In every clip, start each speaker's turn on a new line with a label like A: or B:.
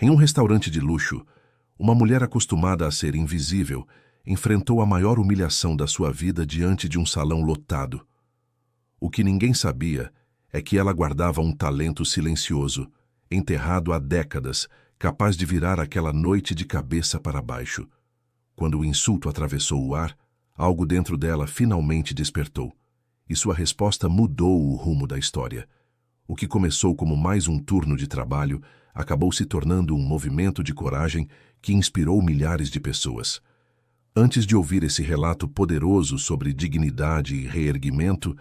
A: Em um restaurante de luxo, uma mulher acostumada a ser invisível enfrentou a maior humilhação da sua vida diante de um salão lotado. O que ninguém sabia é que ela guardava um talento silencioso, enterrado há décadas, capaz de virar aquela noite de cabeça para baixo. Quando o insulto atravessou o ar, algo dentro dela finalmente despertou, e sua resposta mudou o rumo da história. O que começou como mais um turno de trabalho acabou se tornando um movimento de coragem que inspirou milhares de pessoas. Antes de ouvir esse relato poderoso sobre dignidade e reerguimento,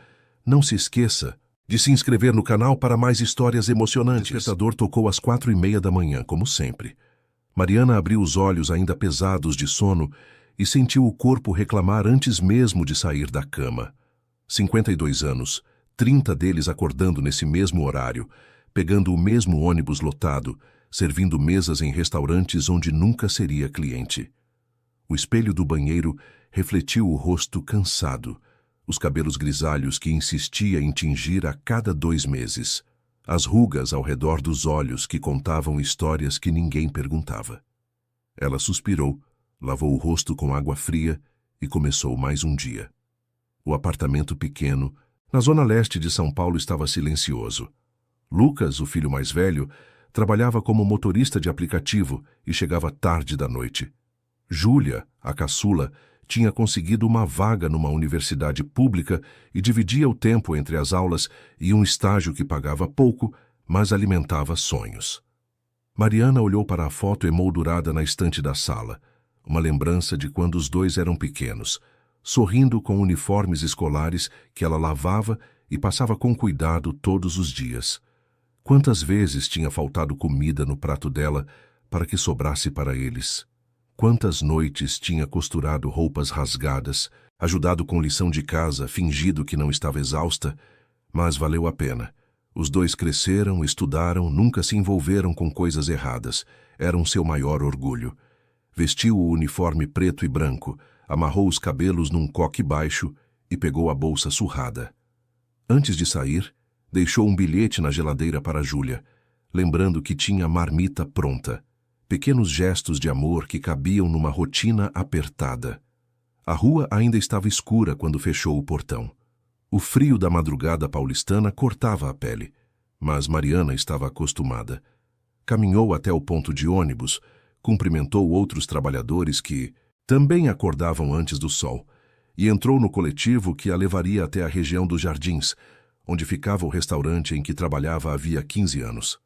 A: não se esqueça de se inscrever no canal para mais histórias emocionantes. O despertador tocou às 4:30 da manhã, como sempre. Mariana abriu os olhos ainda pesados de sono e sentiu o corpo reclamar antes mesmo de sair da cama. 52 anos, 30 deles acordando nesse mesmo horário, pegando o mesmo ônibus lotado, servindo mesas em restaurantes onde nunca seria cliente. O espelho do banheiro refletiu o rosto cansado, os cabelos grisalhos que insistia em tingir a cada 2 meses, as rugas ao redor dos olhos que contavam histórias que ninguém perguntava. Ela suspirou, lavou o rosto com água fria e começou mais um dia. O apartamento pequeno, na zona leste de São Paulo, estava silencioso. Lucas, o filho mais velho, trabalhava como motorista de aplicativo e chegava tarde da noite. Júlia, a caçula, tinha conseguido uma vaga numa universidade pública e dividia o tempo entre as aulas e um estágio que pagava pouco, mas alimentava sonhos. Mariana olhou para a foto emoldurada na estante da sala, uma lembrança de quando os dois eram pequenos, sorrindo com uniformes escolares que ela lavava e passava com cuidado todos os dias. Quantas vezes tinha faltado comida no prato dela para que sobrasse para eles? Quantas noites tinha costurado roupas rasgadas, ajudado com lição de casa, fingido que não estava exausta, mas valeu a pena. Os dois cresceram, estudaram, nunca se envolveram com coisas erradas. Eram seu maior orgulho. Vestiu o uniforme preto e branco, amarrou os cabelos num coque baixo e pegou a bolsa surrada. Antes de sair, deixou um bilhete na geladeira para Júlia, lembrando que tinha marmita pronta. Pequenos gestos de amor que cabiam numa rotina apertada. A rua ainda estava escura quando fechou o portão. O frio da madrugada paulistana cortava a pele, mas Mariana estava acostumada. Caminhou até o ponto de ônibus, cumprimentou outros trabalhadores que também acordavam antes do sol, e entrou no coletivo que a levaria até a região dos Jardins, onde ficava o restaurante em que trabalhava havia 15 anos.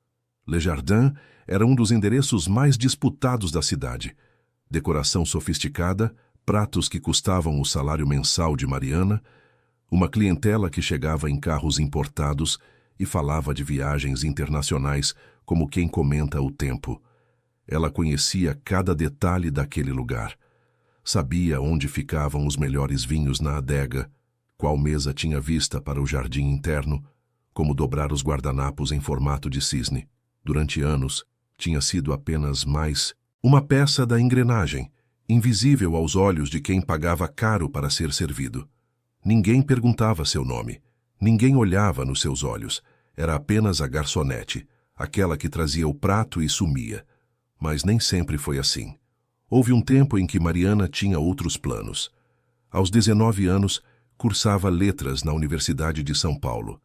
A: Le Jardin era um dos endereços mais disputados da cidade. Decoração sofisticada, pratos que custavam o salário mensal de Mariana, uma clientela que chegava em carros importados e falava de viagens internacionais como quem comenta o tempo. Ela conhecia cada detalhe daquele lugar. Sabia onde ficavam os melhores vinhos na adega, qual mesa tinha vista para o jardim interno, como dobrar os guardanapos em formato de cisne. Durante anos, tinha sido apenas mais uma peça da engrenagem, invisível aos olhos de quem pagava caro para ser servido. Ninguém perguntava seu nome, ninguém olhava nos seus olhos. Era apenas a garçonete, aquela que trazia o prato e sumia. Mas nem sempre foi assim. Houve um tempo em que Mariana tinha outros planos. Aos 19 anos, cursava letras na Universidade de São Paulo.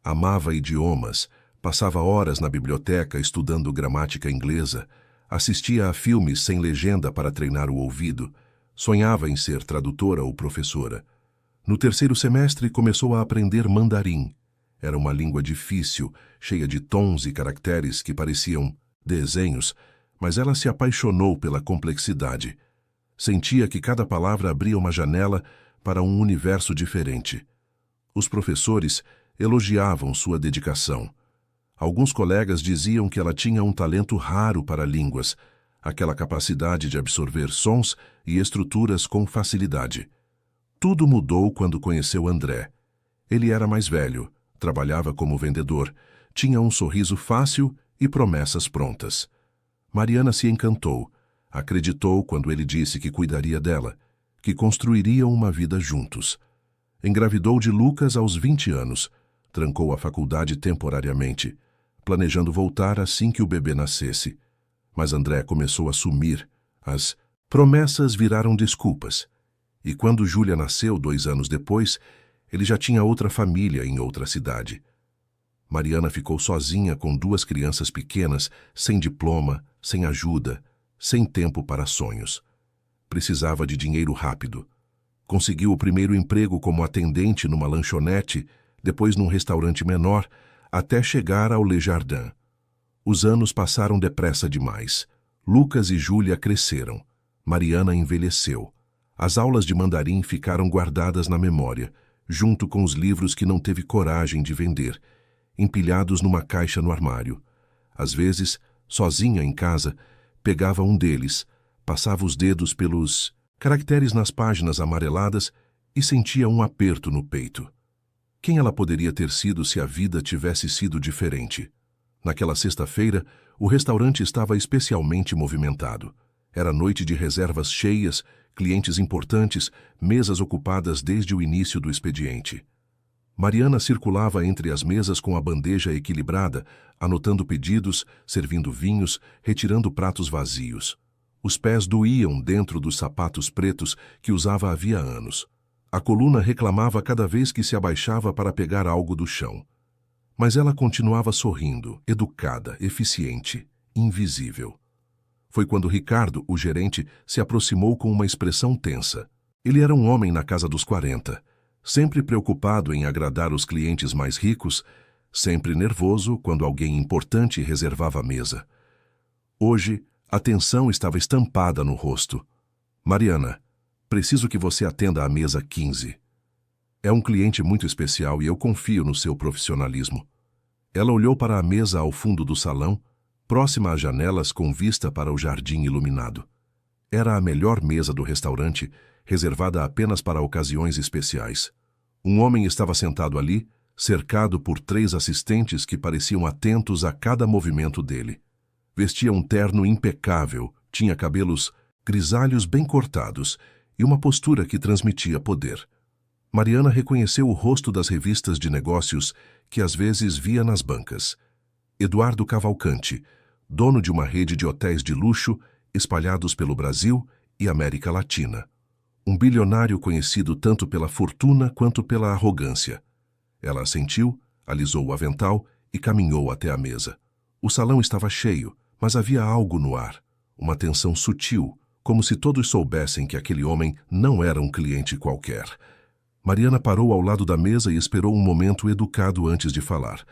A: Amava idiomas, passava horas na biblioteca estudando gramática inglesa, assistia a filmes sem legenda para treinar o ouvido, sonhava em ser tradutora ou professora. No 3º semestre começou a aprender mandarim. Era uma língua difícil, cheia de tons e caracteres que pareciam desenhos, mas ela se apaixonou pela complexidade. Sentia que cada palavra abria uma janela para um universo diferente. Os professores elogiavam sua dedicação. Alguns colegas diziam que ela tinha um talento raro para línguas, aquela capacidade de absorver sons e estruturas com facilidade. Tudo mudou quando conheceu André. Ele era mais velho, trabalhava como vendedor, tinha um sorriso fácil e promessas prontas. Mariana se encantou, acreditou quando ele disse que cuidaria dela, que construiriam uma vida juntos. Engravidou de Lucas aos 20 anos, trancou a faculdade temporariamente, planejando voltar assim que o bebê nascesse. Mas André começou a sumir. As promessas viraram desculpas. E quando Júlia nasceu 2 anos depois, ele já tinha outra família em outra cidade. Mariana ficou sozinha com 2 crianças pequenas, sem diploma, sem ajuda, sem tempo para sonhos. Precisava de dinheiro rápido. Conseguiu o primeiro emprego como atendente numa lanchonete, depois num restaurante menor, até chegar ao Le Jardin. Os anos passaram depressa demais. Lucas e Júlia cresceram. Mariana envelheceu. As aulas de mandarim ficaram guardadas na memória, junto com os livros que não teve coragem de vender, empilhados numa caixa no armário. Às vezes, sozinha em casa, pegava um deles, passava os dedos pelos caracteres nas páginas amareladas e sentia um aperto no peito. Quem ela poderia ter sido se a vida tivesse sido diferente? Naquela sexta-feira, o restaurante estava especialmente movimentado. Era noite de reservas cheias, clientes importantes, mesas ocupadas desde o início do expediente. Mariana circulava entre as mesas com a bandeja equilibrada, anotando pedidos, servindo vinhos, retirando pratos vazios. Os pés doíam dentro dos sapatos pretos que usava havia anos. A coluna reclamava cada vez que se abaixava para pegar algo do chão. Mas ela continuava sorrindo, educada, eficiente, invisível. Foi quando Ricardo, o gerente, se aproximou com uma expressão tensa. Ele era um homem na casa dos 40, sempre preocupado em agradar os clientes mais ricos, sempre nervoso quando alguém importante reservava a mesa. Hoje, a tensão estava estampada no rosto. Mariana, preciso que você atenda à mesa 15. É um cliente muito especial e eu confio no seu profissionalismo. Ela olhou para a mesa ao fundo do salão, próxima às janelas com vista para o jardim iluminado. Era a melhor mesa do restaurante, reservada apenas para ocasiões especiais. Um homem estava sentado ali, cercado por 3 assistentes que pareciam atentos a cada movimento dele. Vestia um terno impecável, tinha cabelos grisalhos bem cortados e uma postura que transmitia poder. Mariana reconheceu o rosto das revistas de negócios que às vezes via nas bancas. Eduardo Cavalcanti, dono de uma rede de hotéis de luxo espalhados pelo Brasil e América Latina. Um bilionário conhecido tanto pela fortuna quanto pela arrogância. Ela assentiu, alisou o avental e caminhou até a mesa. O salão estava cheio, mas havia algo no ar, uma tensão sutil, como se todos soubessem que aquele homem não era um cliente qualquer. Mariana parou ao lado da mesa e esperou um momento educado antes de falar.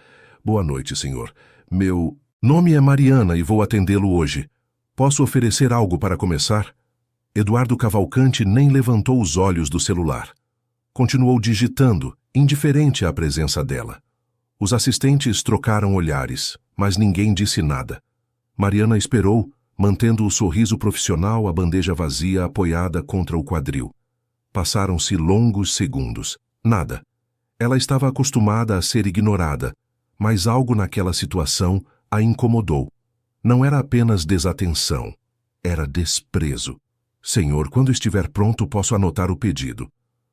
A: Boa noite, senhor. Meu nome é Mariana e vou atendê-lo hoje. Posso oferecer algo para começar? Eduardo Cavalcanti nem levantou os olhos do celular. Continuou digitando, indiferente à presença dela. Os assistentes trocaram olhares, mas ninguém disse nada. Mariana esperou, mantendo o sorriso profissional, a bandeja vazia apoiada contra o quadril. Passaram-se longos segundos. Nada. Ela estava acostumada a ser ignorada, mas algo naquela situação a incomodou. Não era apenas desatenção, era desprezo. Senhor, quando estiver pronto, posso anotar o pedido.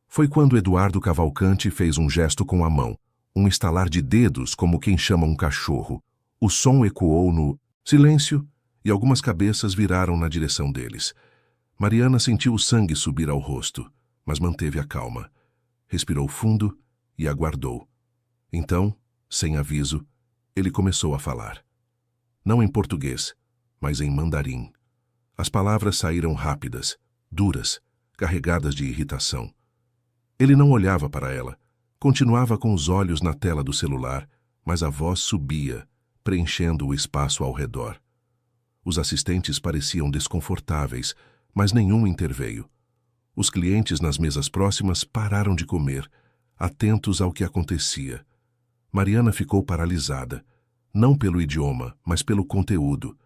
A: Foi quando Eduardo Cavalcanti fez um gesto com a mão, um estalar de dedos como quem chama um cachorro. O som ecoou no silêncio e algumas cabeças viraram na direção deles. Mariana sentiu o sangue subir ao rosto, mas manteve a calma. Respirou fundo e aguardou. Então, sem aviso, ele começou a falar. Não em português, mas em mandarim. As palavras saíram rápidas, duras, carregadas de irritação. Ele não olhava para ela, continuava com os olhos na tela do celular, mas a voz subia, preenchendo o espaço ao redor. Os assistentes pareciam desconfortáveis, mas nenhum interveio. Os clientes nas mesas próximas pararam de comer, atentos ao que acontecia. Mariana ficou paralisada, não pelo idioma, mas pelo conteúdo.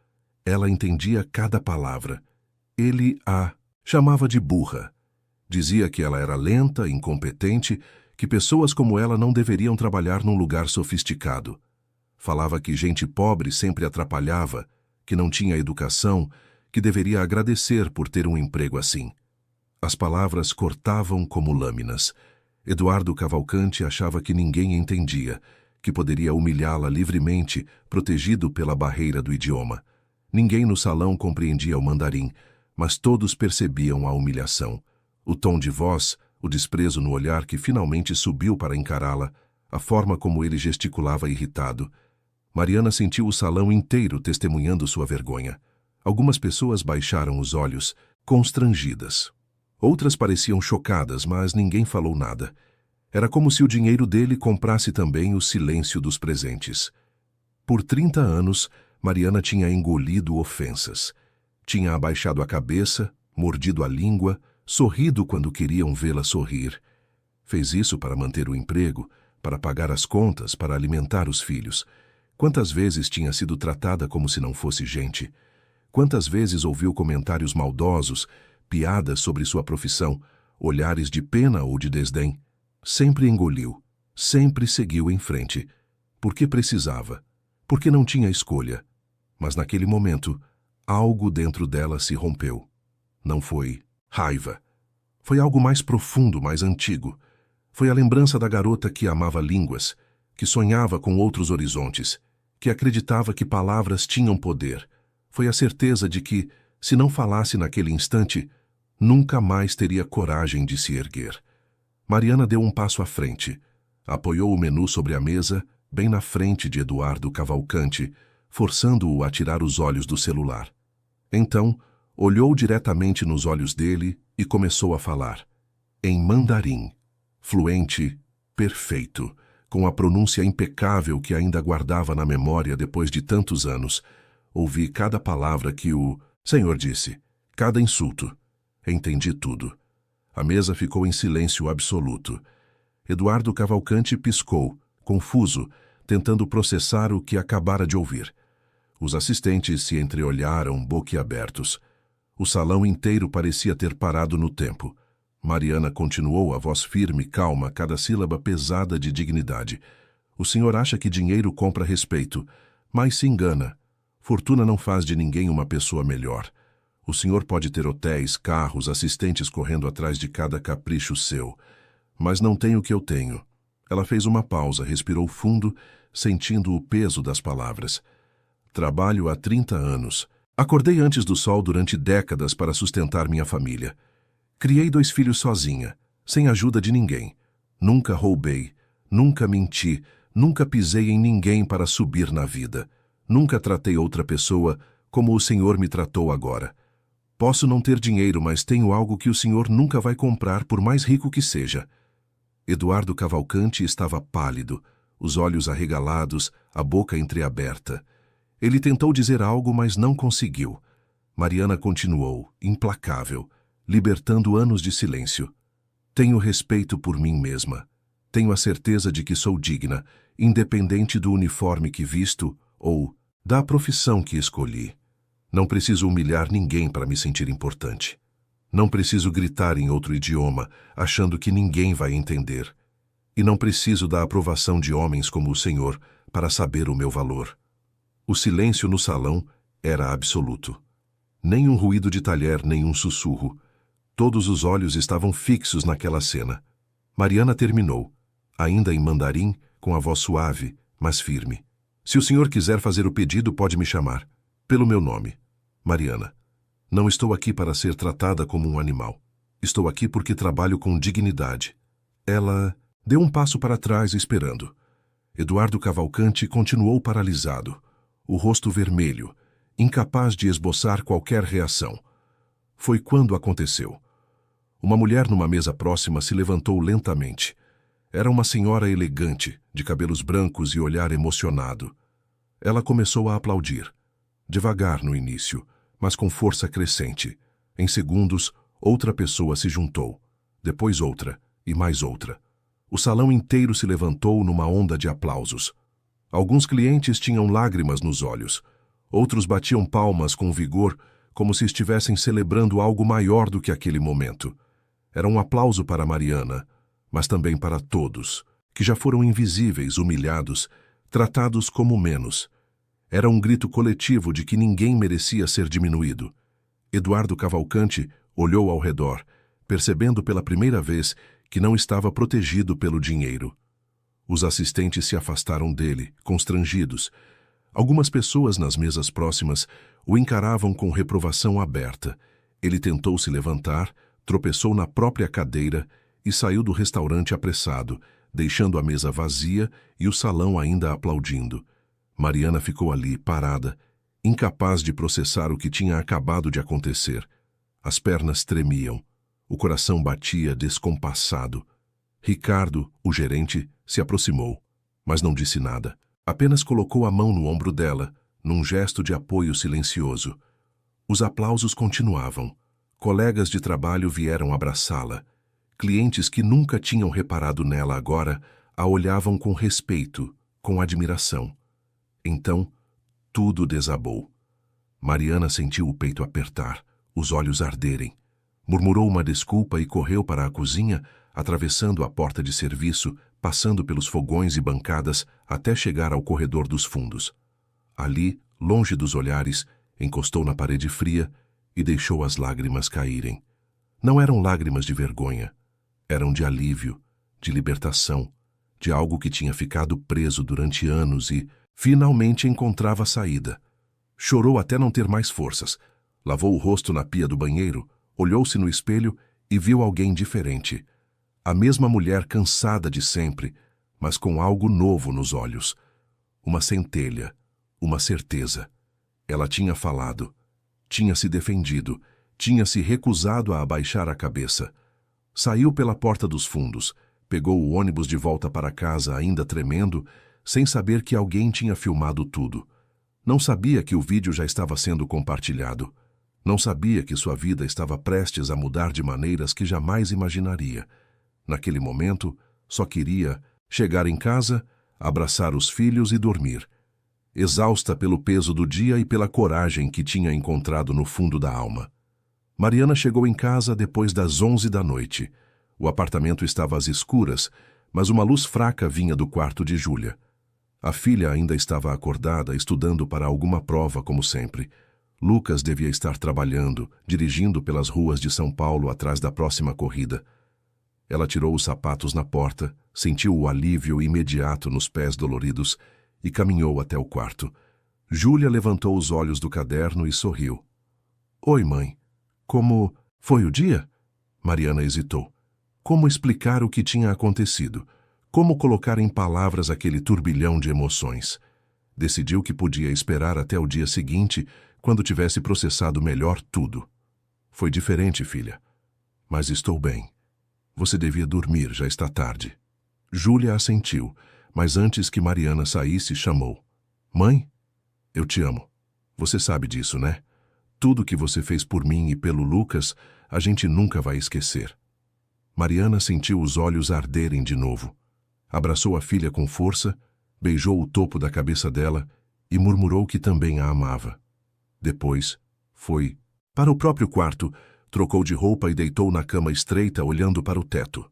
A: Ela entendia cada palavra. Ele a chamava de burra. Dizia que ela era lenta, incompetente, que pessoas como ela não deveriam trabalhar num lugar sofisticado. Falava que gente pobre sempre atrapalhava, que não tinha educação, que deveria agradecer por ter um emprego assim. As palavras cortavam como lâminas. Eduardo Cavalcanti achava que ninguém entendia, que poderia humilhá-la livremente, protegido pela barreira do idioma. Ninguém no salão compreendia o mandarim, mas todos percebiam a humilhação. O tom de voz, o desprezo no olhar que finalmente subiu para encará-la, a forma como ele gesticulava irritado. Mariana sentiu o salão inteiro testemunhando sua vergonha. Algumas pessoas baixaram os olhos, constrangidas. Outras pareciam chocadas, mas ninguém falou nada. Era como se o dinheiro dele comprasse também o silêncio dos presentes. Por 30 anos, Mariana tinha engolido ofensas. Tinha abaixado a cabeça, mordido a língua, sorrido quando queriam vê-la sorrir. Fez isso para manter o emprego, para pagar as contas, para alimentar os filhos. Quantas vezes tinha sido tratada como se não fosse gente? Quantas vezes ouviu comentários maldosos, piadas sobre sua profissão, olhares de pena ou de desdém? Sempre engoliu, sempre seguiu em frente. Porque precisava, porque não tinha escolha. Mas naquele momento, algo dentro dela se rompeu. Não foi raiva. Foi algo mais profundo, mais antigo. Foi a lembrança da garota que amava línguas, que sonhava com outros horizontes, que acreditava que palavras tinham poder. Foi a certeza de que, se não falasse naquele instante, nunca mais teria coragem de se erguer. Mariana deu um passo à frente. Apoiou o menu sobre a mesa, bem na frente de Eduardo Cavalcanti, forçando-o a tirar os olhos do celular. Então, olhou diretamente nos olhos dele e começou a falar. Em mandarim. Fluente, perfeito, com a pronúncia impecável que ainda guardava na memória depois de tantos anos. Ouvi cada palavra que o senhor disse, cada insulto. Entendi tudo. A mesa ficou em silêncio absoluto. Eduardo Cavalcanti piscou, confuso, tentando processar o que acabara de ouvir. Os assistentes se entreolharam boquiabertos. O salão inteiro parecia ter parado no tempo. Mariana continuou, a voz firme, calma, cada sílaba pesada de dignidade. O senhor acha que dinheiro compra respeito, mas se engana. Fortuna não faz de ninguém uma pessoa melhor. O senhor pode ter hotéis, carros, assistentes correndo atrás de cada capricho seu. Mas não tem o que eu tenho. Ela fez uma pausa, respirou fundo, sentindo o peso das palavras. Trabalho há 30 anos. Acordei antes do sol durante décadas para sustentar minha família. Criei 2 filhos sozinha, sem ajuda de ninguém. Nunca roubei, nunca menti, nunca pisei em ninguém para subir na vida. Nunca tratei outra pessoa como o senhor me tratou agora. Posso não ter dinheiro, mas tenho algo que o senhor nunca vai comprar, por mais rico que seja. Eduardo Cavalcanti estava pálido, os olhos arregalados, a boca entreaberta. Ele tentou dizer algo, mas não conseguiu. Mariana continuou, implacável, libertando anos de silêncio. Tenho respeito por mim mesma. Tenho a certeza de que sou digna, independente do uniforme que visto ou da profissão que escolhi. Não preciso humilhar ninguém para me sentir importante. Não preciso gritar em outro idioma, achando que ninguém vai entender. E não preciso da aprovação de homens como o senhor para saber o meu valor. O silêncio no salão era absoluto. Nem um ruído de talher, nem um sussurro. Todos os olhos estavam fixos naquela cena. Mariana terminou, ainda em mandarim, com a voz suave, mas firme. Se o senhor quiser fazer o pedido, pode me chamar. Pelo meu nome. Mariana. Não estou aqui para ser tratada como um animal. Estou aqui porque trabalho com dignidade. Ela deu um passo para trás, esperando. Eduardo Cavalcanti continuou paralisado, o rosto vermelho, incapaz de esboçar qualquer reação. Foi quando aconteceu. Uma mulher numa mesa próxima se levantou lentamente. Era uma senhora elegante, de cabelos brancos e olhar emocionado. Ela começou a aplaudir. Devagar no início, mas com força crescente. Em segundos, outra pessoa se juntou. Depois outra, e mais outra. O salão inteiro se levantou numa onda de aplausos. Alguns clientes tinham lágrimas nos olhos. Outros batiam palmas com vigor, como se estivessem celebrando algo maior do que aquele momento. Era um aplauso para Mariana, mas também para todos, que já foram invisíveis, humilhados, tratados como menos. Era um grito coletivo de que ninguém merecia ser diminuído. Eduardo Cavalcanti olhou ao redor, percebendo pela primeira vez que não estava protegido pelo dinheiro. Os assistentes se afastaram dele, constrangidos. Algumas pessoas nas mesas próximas o encaravam com reprovação aberta. Ele tentou se levantar, tropeçou na própria cadeira e saiu do restaurante apressado, deixando a mesa vazia e o salão ainda aplaudindo. Mariana ficou ali, parada, incapaz de processar o que tinha acabado de acontecer. As pernas tremiam, o coração batia descompassado. Ricardo, o gerente, se aproximou, mas não disse nada. Apenas colocou a mão no ombro dela, num gesto de apoio silencioso. Os aplausos continuavam. Colegas de trabalho vieram abraçá-la. Clientes que nunca tinham reparado nela agora a olhavam com respeito, com admiração. Então, tudo desabou. Mariana sentiu o peito apertar, os olhos arderem. Murmurou uma desculpa e correu para a cozinha, atravessando a porta de serviço, passando pelos fogões e bancadas até chegar ao corredor dos fundos. Ali, longe dos olhares, encostou na parede fria e deixou as lágrimas caírem. Não eram lágrimas de vergonha. Eram de alívio, de libertação, de algo que tinha ficado preso durante anos e, finalmente, encontrava saída. Chorou até não ter mais forças. Lavou o rosto na pia do banheiro, olhou-se no espelho e viu alguém diferente. A mesma mulher cansada de sempre, mas com algo novo nos olhos. Uma centelha, uma certeza. Ela tinha falado, tinha se defendido, tinha se recusado a abaixar a cabeça. Saiu pela porta dos fundos, pegou o ônibus de volta para casa ainda tremendo, sem saber que alguém tinha filmado tudo. Não sabia que o vídeo já estava sendo compartilhado. Não sabia que sua vida estava prestes a mudar de maneiras que jamais imaginaria. Naquele momento, só queria chegar em casa, abraçar os filhos e dormir. Exausta pelo peso do dia e pela coragem que tinha encontrado no fundo da alma. Mariana chegou em casa depois das 11 da noite. O apartamento estava às escuras, mas uma luz fraca vinha do quarto de Júlia. A filha ainda estava acordada, estudando para alguma prova, como sempre. Lucas devia estar trabalhando, dirigindo pelas ruas de São Paulo atrás da próxima corrida. Ela tirou os sapatos na porta, sentiu o alívio imediato nos pés doloridos e caminhou até o quarto. Júlia levantou os olhos do caderno e sorriu. Oi, mãe. Como foi o dia? Mariana hesitou. Como explicar o que tinha acontecido? Como colocar em palavras aquele turbilhão de emoções? Decidiu que podia esperar até o dia seguinte, quando tivesse processado melhor tudo. Foi diferente, filha. Mas estou bem. Você devia dormir, já está tarde. Júlia assentiu, mas antes que Mariana saísse, chamou. Mãe, eu te amo. Você sabe disso, né? Tudo que você fez por mim e pelo Lucas, a gente nunca vai esquecer. Mariana sentiu os olhos arderem de novo. Abraçou a filha com força, beijou o topo da cabeça dela e murmurou que também a amava. Depois, foi para o próprio quarto, trocou de roupa e deitou na cama estreita, olhando para o teto.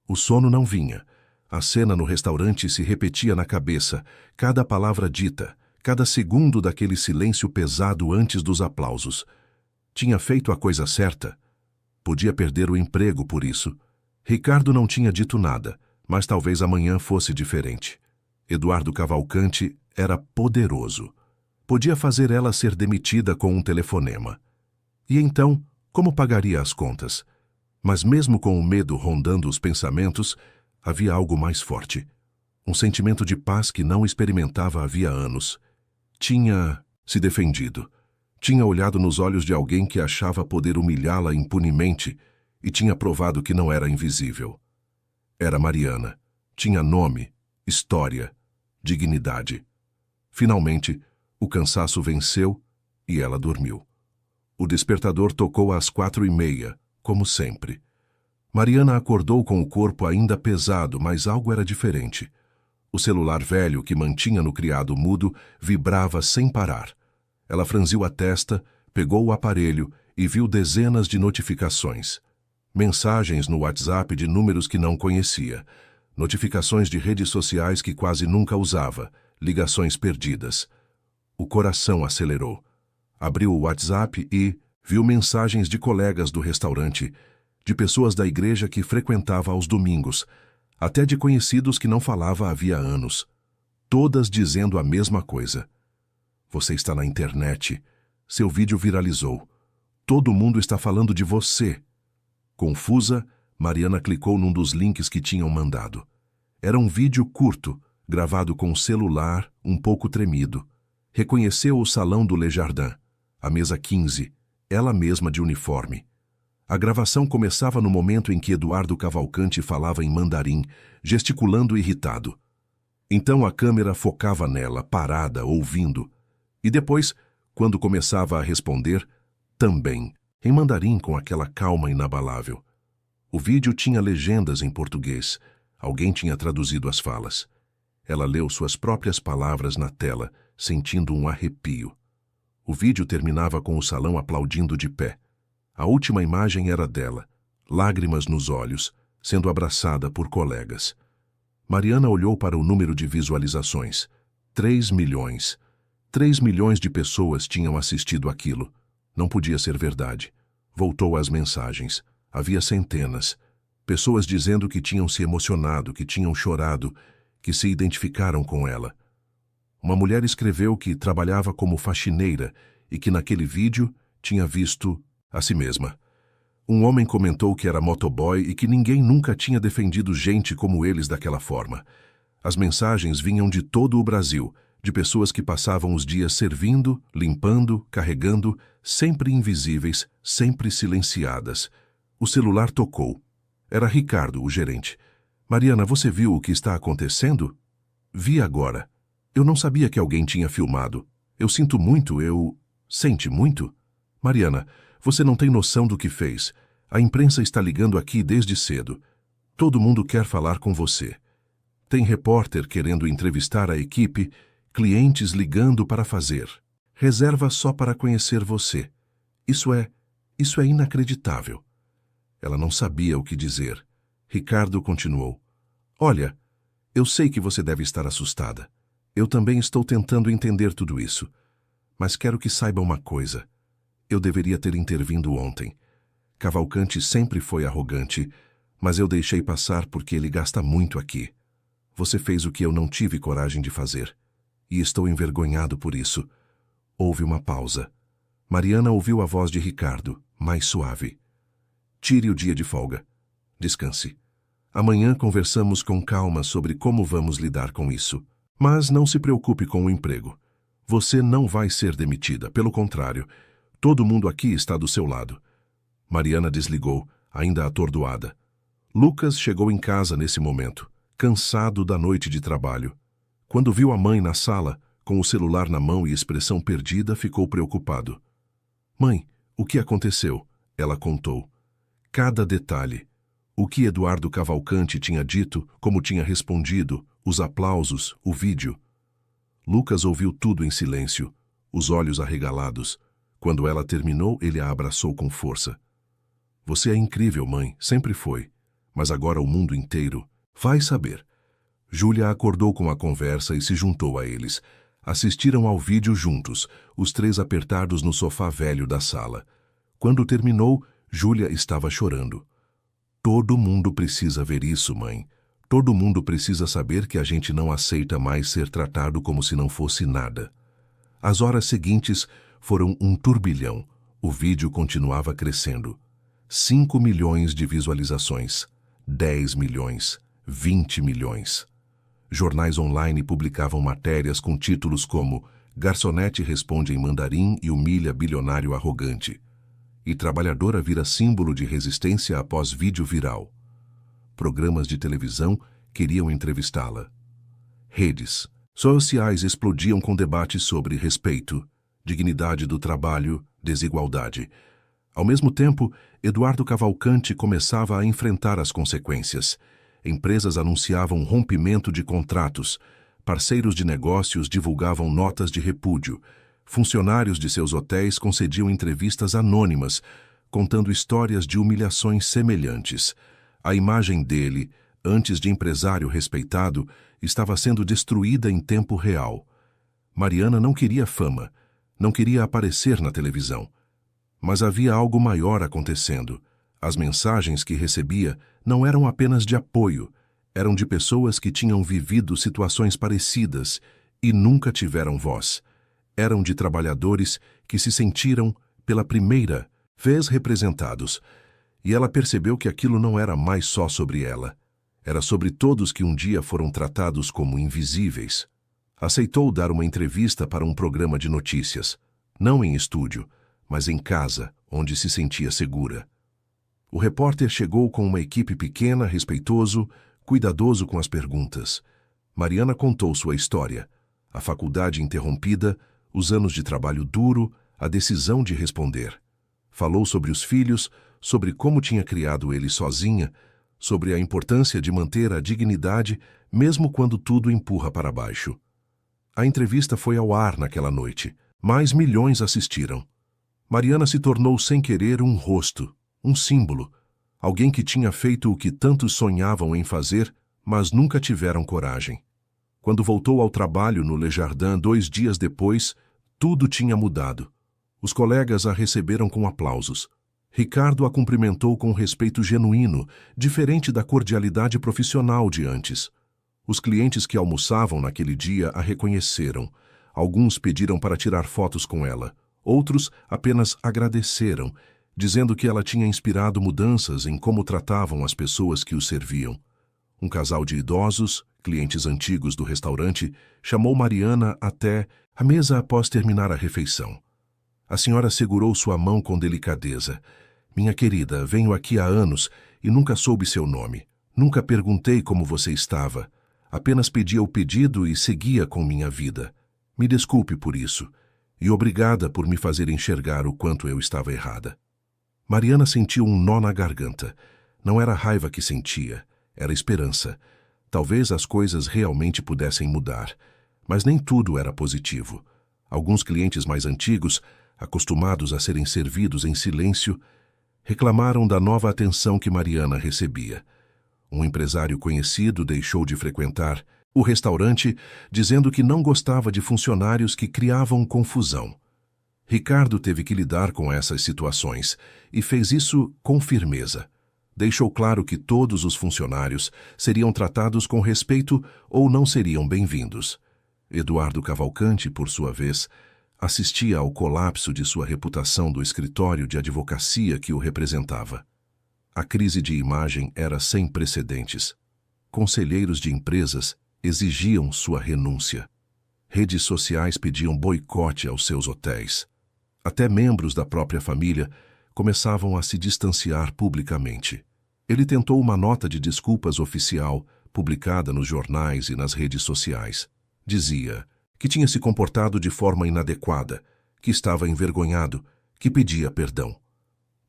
A: O sono não vinha. A cena no restaurante se repetia na cabeça, cada palavra dita, cada segundo daquele silêncio pesado antes dos aplausos. Tinha feito a coisa certa. Podia perder o emprego por isso. Ricardo não tinha dito nada, mas talvez amanhã fosse diferente. Eduardo Cavalcante era poderoso. Podia fazer ela ser demitida com um telefonema. E então, como pagaria as contas? Mas mesmo com o medo rondando os pensamentos, havia algo mais forte. Um sentimento de paz que não experimentava havia anos. Tinha se defendido. Tinha olhado nos olhos de alguém que achava poder humilhá-la impunemente e tinha provado que não era invisível. Era Mariana. Tinha nome, história, dignidade. Finalmente, o cansaço venceu e ela dormiu. O despertador tocou às 4:30, como sempre. Mariana acordou com o corpo ainda pesado, mas algo era diferente. O celular velho que mantinha no criado mudo vibrava sem parar. Ela franziu a testa, pegou o aparelho e viu dezenas de notificações. Mensagens no WhatsApp de números que não conhecia. Notificações de redes sociais que quase nunca usava. Ligações perdidas. O coração acelerou. Abriu o WhatsApp e viu mensagens de colegas do restaurante, de pessoas da igreja que frequentava aos domingos, até de conhecidos que não falava havia anos. Todas dizendo a mesma coisa. Você está na internet. Seu vídeo viralizou. Todo mundo está falando de você. Confusa, Mariana clicou num dos links que tinham mandado. Era um vídeo curto, gravado com um celular um pouco tremido. Reconheceu o salão do Le Jardin, a mesa 15, ela mesma de uniforme. A gravação começava no momento em que Eduardo Cavalcanti falava em mandarim, gesticulando irritado. Então a câmera focava nela, parada, ouvindo. E depois, quando começava a responder, também, em mandarim com aquela calma inabalável. O vídeo tinha legendas em português. Alguém tinha traduzido as falas. Ela leu suas próprias palavras na tela, sentindo um arrepio. O vídeo terminava com o salão aplaudindo de pé. A última imagem era dela, lágrimas nos olhos, sendo abraçada por colegas. Mariana olhou para o número de visualizações. 3 milhões. 3 milhões de pessoas tinham assistido aquilo. Não podia ser verdade. Voltou às mensagens. Havia centenas. Pessoas dizendo que tinham se emocionado, que tinham chorado, que se identificaram com ela. Uma mulher escreveu que trabalhava como faxineira e que naquele vídeo tinha visto a si mesma. Um homem comentou que era motoboy e que ninguém nunca tinha defendido gente como eles daquela forma. As mensagens vinham de todo o Brasil, de pessoas que passavam os dias servindo, limpando, carregando, sempre invisíveis, sempre silenciadas. O celular tocou. Era Ricardo, o gerente. Mariana, você viu o que está acontecendo? Vi agora. Eu não sabia que alguém tinha filmado. Eu sinto muito, Sente muito? Mariana, você não tem noção do que fez. A imprensa está ligando aqui desde cedo. Todo mundo quer falar com você. Tem repórter querendo entrevistar a equipe, clientes ligando para fazer. Reserva só para conhecer você. Isso é inacreditável. Ela não sabia o que dizer. Ricardo continuou. Olha, eu sei que você deve estar assustada. Eu também estou tentando entender tudo isso. Mas quero que saiba uma coisa. Eu deveria ter intervindo ontem. Cavalcanti sempre foi arrogante, mas eu deixei passar porque ele gasta muito aqui. Você fez o que eu não tive coragem de fazer. E estou envergonhado por isso. Houve uma pausa. Mariana ouviu a voz de Ricardo, mais suave. Tire o dia de folga. Descanse. Amanhã conversamos com calma sobre como vamos lidar com isso. Mas não se preocupe com o emprego. Você não vai ser demitida, pelo contrário. Todo mundo aqui está do seu lado. Mariana desligou, ainda atordoada. Lucas chegou em casa nesse momento, cansado da noite de trabalho. Quando viu a mãe na sala, com o celular na mão e expressão perdida, ficou preocupado. Mãe, o que aconteceu? Ela contou. Cada detalhe. O que Eduardo Cavalcanti tinha dito, como tinha respondido, os aplausos, o vídeo. Lucas ouviu tudo em silêncio, os olhos arregalados. Quando ela terminou, ele a abraçou com força. Você é incrível, mãe, sempre foi. Mas agora o mundo inteiro vai saber. Júlia acordou com a conversa e se juntou a eles. Assistiram ao vídeo juntos, os três apertados no sofá velho da sala. Quando terminou, Júlia estava chorando. Todo mundo precisa ver isso, mãe. Todo mundo precisa saber que a gente não aceita mais ser tratado como se não fosse nada. As horas seguintes foram um turbilhão. O vídeo continuava crescendo. 5 milhões de visualizações, 10 milhões, 20 milhões. Jornais online publicavam matérias com títulos como Garçonete responde em mandarim e humilha bilionário arrogante. E trabalhadora vira símbolo de resistência após vídeo viral. Programas de televisão queriam entrevistá-la. Redes sociais explodiam com debates sobre respeito, dignidade do trabalho, desigualdade. Ao mesmo tempo, Eduardo Cavalcanti começava a enfrentar as consequências. Empresas anunciavam rompimento de contratos, parceiros de negócios divulgavam notas de repúdio, funcionários de seus hotéis concediam entrevistas anônimas, contando histórias de humilhações semelhantes. A imagem dele, antes de empresário respeitado, estava sendo destruída em tempo real. Mariana não queria fama, não queria aparecer na televisão. Mas havia algo maior acontecendo. As mensagens que recebia não eram apenas de apoio, eram de pessoas que tinham vivido situações parecidas e nunca tiveram voz. Eram de trabalhadores que se sentiram, pela primeira vez, representados, e ela percebeu que aquilo não era mais só sobre ela. Era sobre todos que um dia foram tratados como invisíveis. Aceitou dar uma entrevista para um programa de notícias, não em estúdio, mas em casa, onde se sentia segura. O repórter chegou com uma equipe pequena, respeitoso, cuidadoso com as perguntas. Mariana contou sua história, a faculdade interrompida, os anos de trabalho duro, a decisão de responder. Falou sobre os filhos, sobre como tinha criado eles sozinha, sobre a importância de manter a dignidade mesmo quando tudo empurra para baixo. A entrevista foi ao ar naquela noite. Mais milhões assistiram. Mariana se tornou sem querer um rosto, um símbolo, alguém que tinha feito o que tantos sonhavam em fazer, mas nunca tiveram coragem. Quando voltou ao trabalho no Le Jardin 2 dias depois, tudo tinha mudado. Os colegas a receberam com aplausos. Ricardo a cumprimentou com respeito genuíno, diferente da cordialidade profissional de antes. Os clientes que almoçavam naquele dia a reconheceram. Alguns pediram para tirar fotos com ela. Outros apenas agradeceram, dizendo que ela tinha inspirado mudanças em como tratavam as pessoas que os serviam. Um casal de idosos, clientes antigos do restaurante, chamou Mariana até a mesa após terminar a refeição. A senhora segurou sua mão com delicadeza. Minha querida, venho aqui há anos e nunca soube seu nome. Nunca perguntei como você estava. Apenas pedia o pedido e seguia com minha vida. Me desculpe por isso. E obrigada por me fazer enxergar o quanto eu estava errada. Mariana sentiu um nó na garganta. Não era raiva que sentia, era esperança. Talvez as coisas realmente pudessem mudar, mas nem tudo era positivo. Alguns clientes mais antigos, acostumados a serem servidos em silêncio, reclamaram da nova atenção que Mariana recebia. Um empresário conhecido deixou de frequentar o restaurante, dizendo que não gostava de funcionários que criavam confusão. Ricardo teve que lidar com essas situações e fez isso com firmeza. Deixou claro que todos os funcionários seriam tratados com respeito ou não seriam bem-vindos. Eduardo Cavalcante, por sua vez, assistia ao colapso de sua reputação do escritório de advocacia que o representava. A crise de imagem era sem precedentes. Conselheiros de empresas exigiam sua renúncia. Redes sociais pediam boicote aos seus hotéis. Até membros da própria família começavam a se distanciar publicamente. Ele tentou uma nota de desculpas oficial, publicada nos jornais e nas redes sociais. Dizia que tinha se comportado de forma inadequada, que estava envergonhado, que pedia perdão.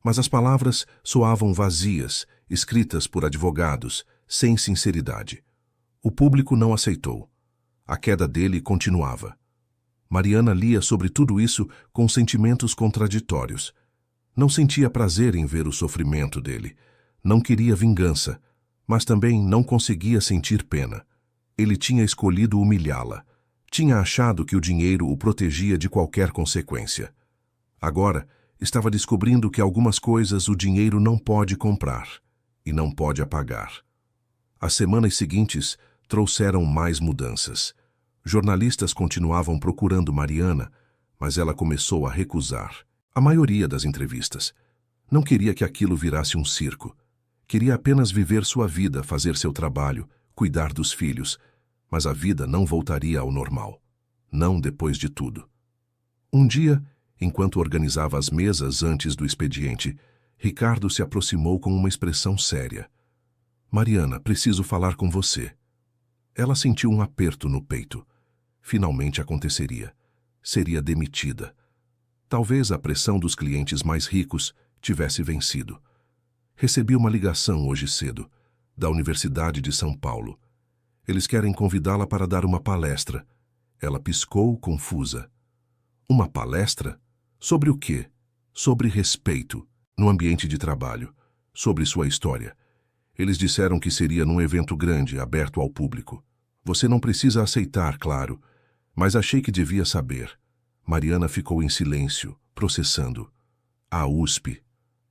A: Mas as palavras soavam vazias, escritas por advogados, sem sinceridade. O público não aceitou. A queda dele continuava. Mariana lia sobre tudo isso com sentimentos contraditórios. Não sentia prazer em ver o sofrimento dele. Não queria vingança, mas também não conseguia sentir pena. Ele tinha escolhido humilhá-la. Tinha achado que o dinheiro o protegia de qualquer consequência. Agora, estava descobrindo que algumas coisas o dinheiro não pode comprar e não pode apagar. As semanas seguintes trouxeram mais mudanças. Jornalistas continuavam procurando Mariana, mas ela começou a recusar a maioria das entrevistas. Não queria que aquilo virasse um circo. Queria apenas viver sua vida, fazer seu trabalho, cuidar dos filhos, mas a vida não voltaria ao normal. Não depois de tudo. Um dia, enquanto organizava as mesas antes do expediente, Ricardo se aproximou com uma expressão séria. Mariana, preciso falar com você. Ela sentiu um aperto no peito. Finalmente aconteceria. Seria demitida. Talvez a pressão dos clientes mais ricos tivesse vencido. Recebi uma ligação hoje cedo, da Universidade de São Paulo. Eles querem convidá-la para dar uma palestra. Ela piscou, confusa. Uma palestra? Sobre o quê? Sobre respeito, no ambiente de trabalho, sobre sua história. Eles disseram que seria num evento grande, aberto ao público. Você não precisa aceitar, claro, mas achei que devia saber. Mariana ficou em silêncio, processando. A USP,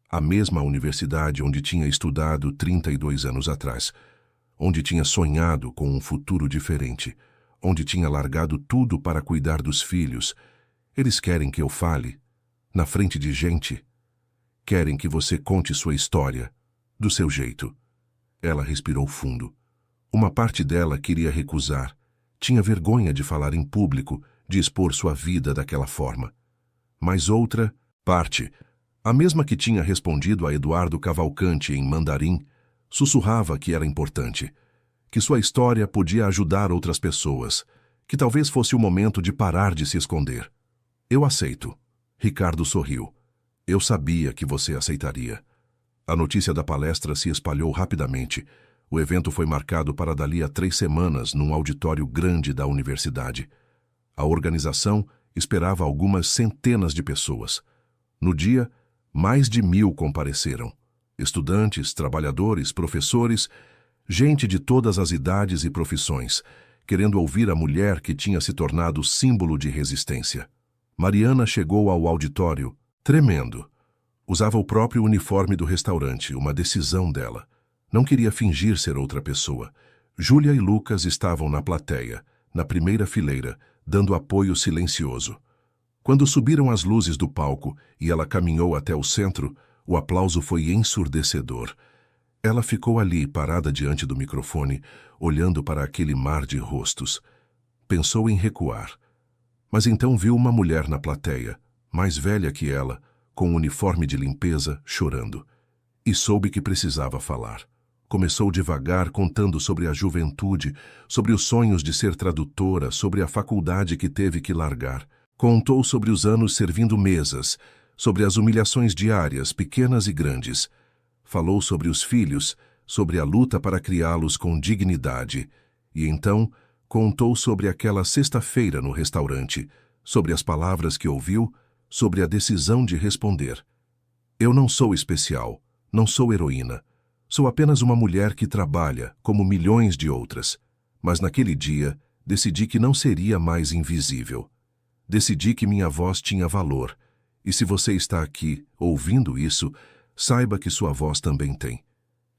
A: a mesma universidade onde tinha estudado 32 anos atrás, onde tinha sonhado com um futuro diferente, onde tinha largado tudo para cuidar dos filhos, Eles querem que eu fale, na frente de gente. Querem que você conte sua história, do seu jeito. Ela respirou fundo. Uma parte dela queria recusar. Tinha vergonha de falar em público, de expor sua vida daquela forma. Mas outra parte, a mesma que tinha respondido a Eduardo Cavalcante em mandarim, sussurrava que era importante, que sua história podia ajudar outras pessoas, que talvez fosse o momento de parar de se esconder. Eu aceito. Ricardo sorriu. Eu sabia que você aceitaria. A notícia da palestra se espalhou rapidamente. O evento foi marcado para dali a 3 semanas num auditório grande da universidade. A organização esperava algumas centenas de pessoas. No dia, mais de 1000 compareceram. Estudantes, trabalhadores, professores, gente de todas as idades e profissões, querendo ouvir a mulher que tinha se tornado símbolo de resistência. Mariana chegou ao auditório, tremendo. Usava o próprio uniforme do restaurante, uma decisão dela. Não queria fingir ser outra pessoa. Júlia e Lucas estavam na plateia, na primeira fileira, dando apoio silencioso. Quando subiram as luzes do palco e ela caminhou até o centro, o aplauso foi ensurdecedor. Ela ficou ali, parada diante do microfone, olhando para aquele mar de rostos. Pensou em recuar. Mas então viu uma mulher na plateia, mais velha que ela, com um uniforme de limpeza, chorando. E soube que precisava falar. Começou devagar, contando sobre a juventude, sobre os sonhos de ser tradutora, sobre a faculdade que teve que largar. Contou sobre os anos servindo mesas, sobre as humilhações diárias, pequenas e grandes. Falou sobre os filhos, sobre a luta para criá-los com dignidade. E então contou sobre aquela sexta-feira no restaurante, sobre as palavras que ouviu, sobre a decisão de responder. Eu não sou especial, não sou heroína. Sou apenas uma mulher que trabalha, como milhões de outras. Mas naquele dia, decidi que não seria mais invisível. Decidi que minha voz tinha valor. E se você está aqui, ouvindo isso, saiba que sua voz também tem.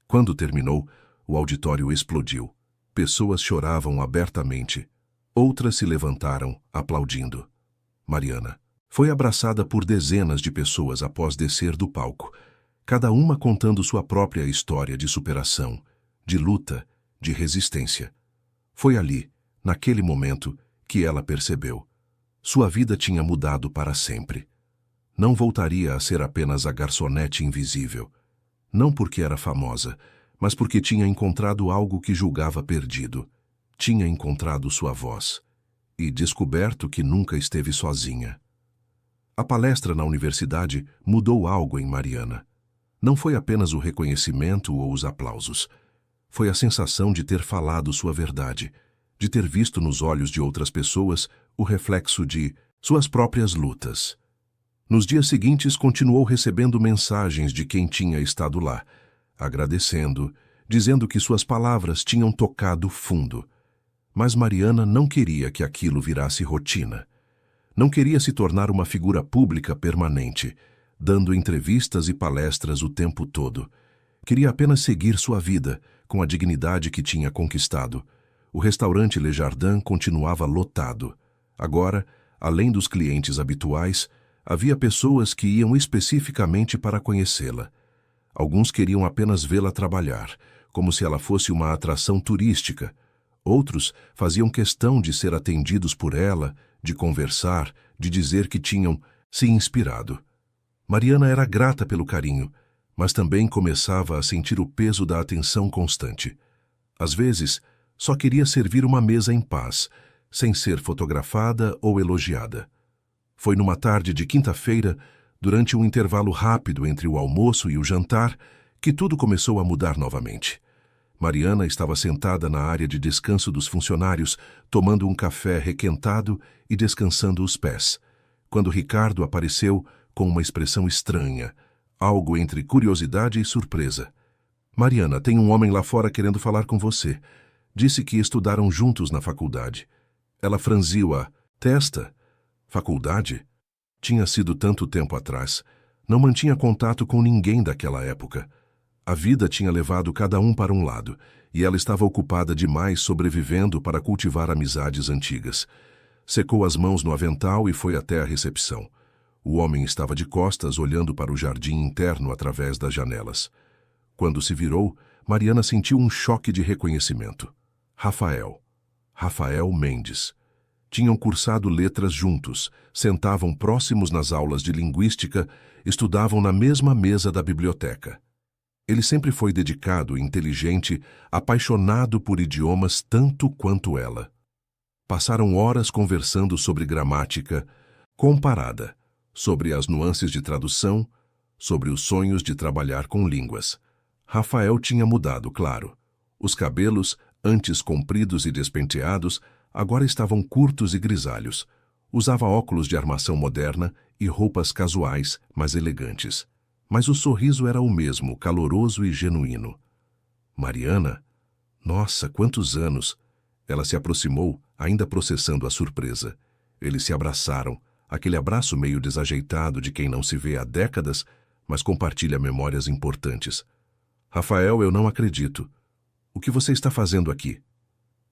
A: Quando terminou, o auditório explodiu. Pessoas choravam abertamente. Outras se levantaram, aplaudindo. Mariana foi abraçada por dezenas de pessoas após descer do palco, cada uma contando sua própria história de superação, de luta, de resistência. Foi ali, naquele momento, que ela percebeu. Sua vida tinha mudado para sempre. Não voltaria a ser apenas a garçonete invisível. Não porque era famosa, mas porque tinha encontrado algo que julgava perdido. Tinha encontrado sua voz. E descoberto que nunca esteve sozinha. A palestra na universidade mudou algo em Mariana. Não foi apenas o reconhecimento ou os aplausos. Foi a sensação de ter falado sua verdade, de ter visto nos olhos de outras pessoas o reflexo de suas próprias lutas. Nos dias seguintes, continuou recebendo mensagens de quem tinha estado lá, agradecendo, dizendo que suas palavras tinham tocado fundo. Mas Mariana não queria que aquilo virasse rotina. Não queria se tornar uma figura pública permanente, dando entrevistas e palestras o tempo todo. Queria apenas seguir sua vida, com a dignidade que tinha conquistado. O restaurante Le Jardin continuava lotado. Agora, além dos clientes habituais, havia pessoas que iam especificamente para conhecê-la. Alguns queriam apenas vê-la trabalhar, como se ela fosse uma atração turística. Outros faziam questão de ser atendidos por ela, de conversar, de dizer que tinham se inspirado. Mariana era grata pelo carinho, mas também começava a sentir o peso da atenção constante. Às vezes, só queria servir uma mesa em paz, sem ser fotografada ou elogiada. Foi numa tarde de quinta-feira, durante um intervalo rápido entre o almoço e o jantar, que tudo começou a mudar novamente. Mariana estava sentada na área de descanso dos funcionários, tomando um café requentado e descansando os pés, quando Ricardo apareceu com uma expressão estranha, algo entre curiosidade e surpresa. Mariana, tem um homem lá fora querendo falar com você. Disse que estudaram juntos na faculdade. Ela franziu a testa. Faculdade? Tinha sido tanto tempo atrás. Não mantinha contato com ninguém daquela época. A vida tinha levado cada um para um lado, e ela estava ocupada demais sobrevivendo para cultivar amizades antigas. Secou as mãos no avental e foi até a recepção. O homem estava de costas, olhando para o jardim interno através das janelas. Quando se virou, Mariana sentiu um choque de reconhecimento. Rafael Mendes. Tinham cursado letras juntos, sentavam próximos nas aulas de linguística, estudavam na mesma mesa da biblioteca. Ele sempre foi dedicado, inteligente, apaixonado por idiomas tanto quanto ela. Passaram horas conversando sobre gramática comparada, sobre as nuances de tradução, sobre os sonhos de trabalhar com línguas. Rafael tinha mudado, claro. Os cabelos, antes compridos e despenteados, agora estavam curtos e grisalhos. Usava óculos de armação moderna e roupas casuais, mas elegantes. Mas o sorriso era o mesmo, caloroso e genuíno. Mariana? Nossa, quantos anos! Ela se aproximou, ainda processando a surpresa. Eles se abraçaram, aquele abraço meio desajeitado de quem não se vê há décadas, mas compartilha memórias importantes. Rafael, eu não acredito. O que você está fazendo aqui?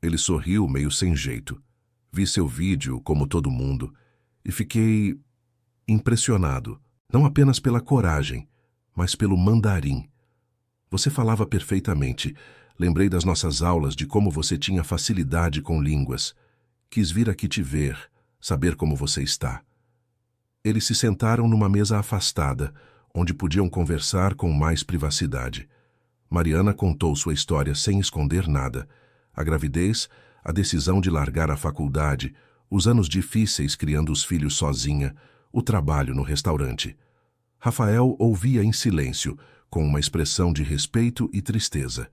A: Ele sorriu, meio sem jeito. Vi seu vídeo, como todo mundo, e fiquei impressionado, não apenas pela coragem, mas pelo mandarim. Você falava perfeitamente. Lembrei das nossas aulas, de como você tinha facilidade com línguas. Quis vir aqui te ver, saber como você está. Eles se sentaram numa mesa afastada, onde podiam conversar com mais privacidade. Mariana contou sua história sem esconder nada. A gravidez, a decisão de largar a faculdade, os anos difíceis criando os filhos sozinha, o trabalho no restaurante. Rafael ouvia em silêncio, com uma expressão de respeito e tristeza.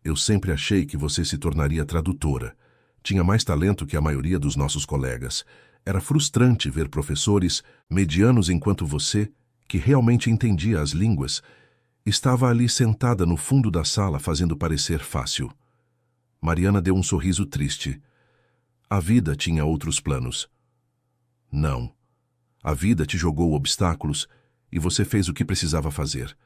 A: Eu sempre achei que você se tornaria tradutora. Tinha mais talento que a maioria dos nossos colegas. Era frustrante ver professores, medianos enquanto você, que realmente entendia as línguas, estava ali sentada no fundo da sala fazendo parecer fácil. Mariana deu um sorriso triste. A vida tinha outros planos. Não. A vida te jogou obstáculos e você fez o que precisava fazer.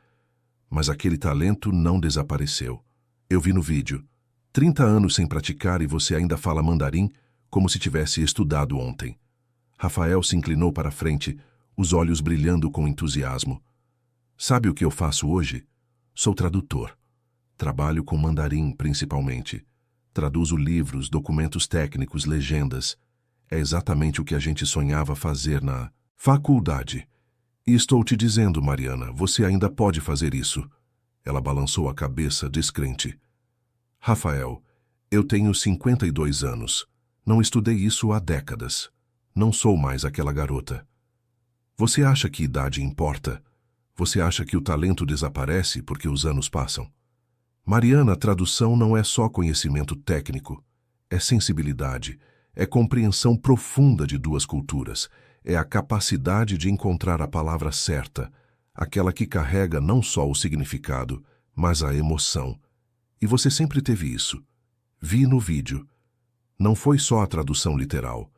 A: Mas aquele talento não desapareceu. Eu vi no vídeo. 30 anos sem praticar e você ainda fala mandarim como se tivesse estudado ontem. Rafael se inclinou para a frente, os olhos brilhando com entusiasmo. Sabe o que eu faço hoje? Sou tradutor. Trabalho com mandarim, principalmente. Traduzo livros, documentos técnicos, legendas. É exatamente o que a gente sonhava fazer na faculdade. E estou te dizendo, Mariana, você ainda pode fazer isso. Ela balançou a cabeça, descrente. Rafael, eu tenho 52 anos. Não estudei isso há décadas. Não sou mais aquela garota. Você acha que idade importa? Você acha que o talento desaparece porque os anos passam? Mariana, tradução não é só conhecimento técnico. É sensibilidade, é compreensão profunda de duas culturas, é a capacidade de encontrar a palavra certa, aquela que carrega não só o significado, mas a emoção. E você sempre teve isso. Vi no vídeo. Não foi só a tradução literal.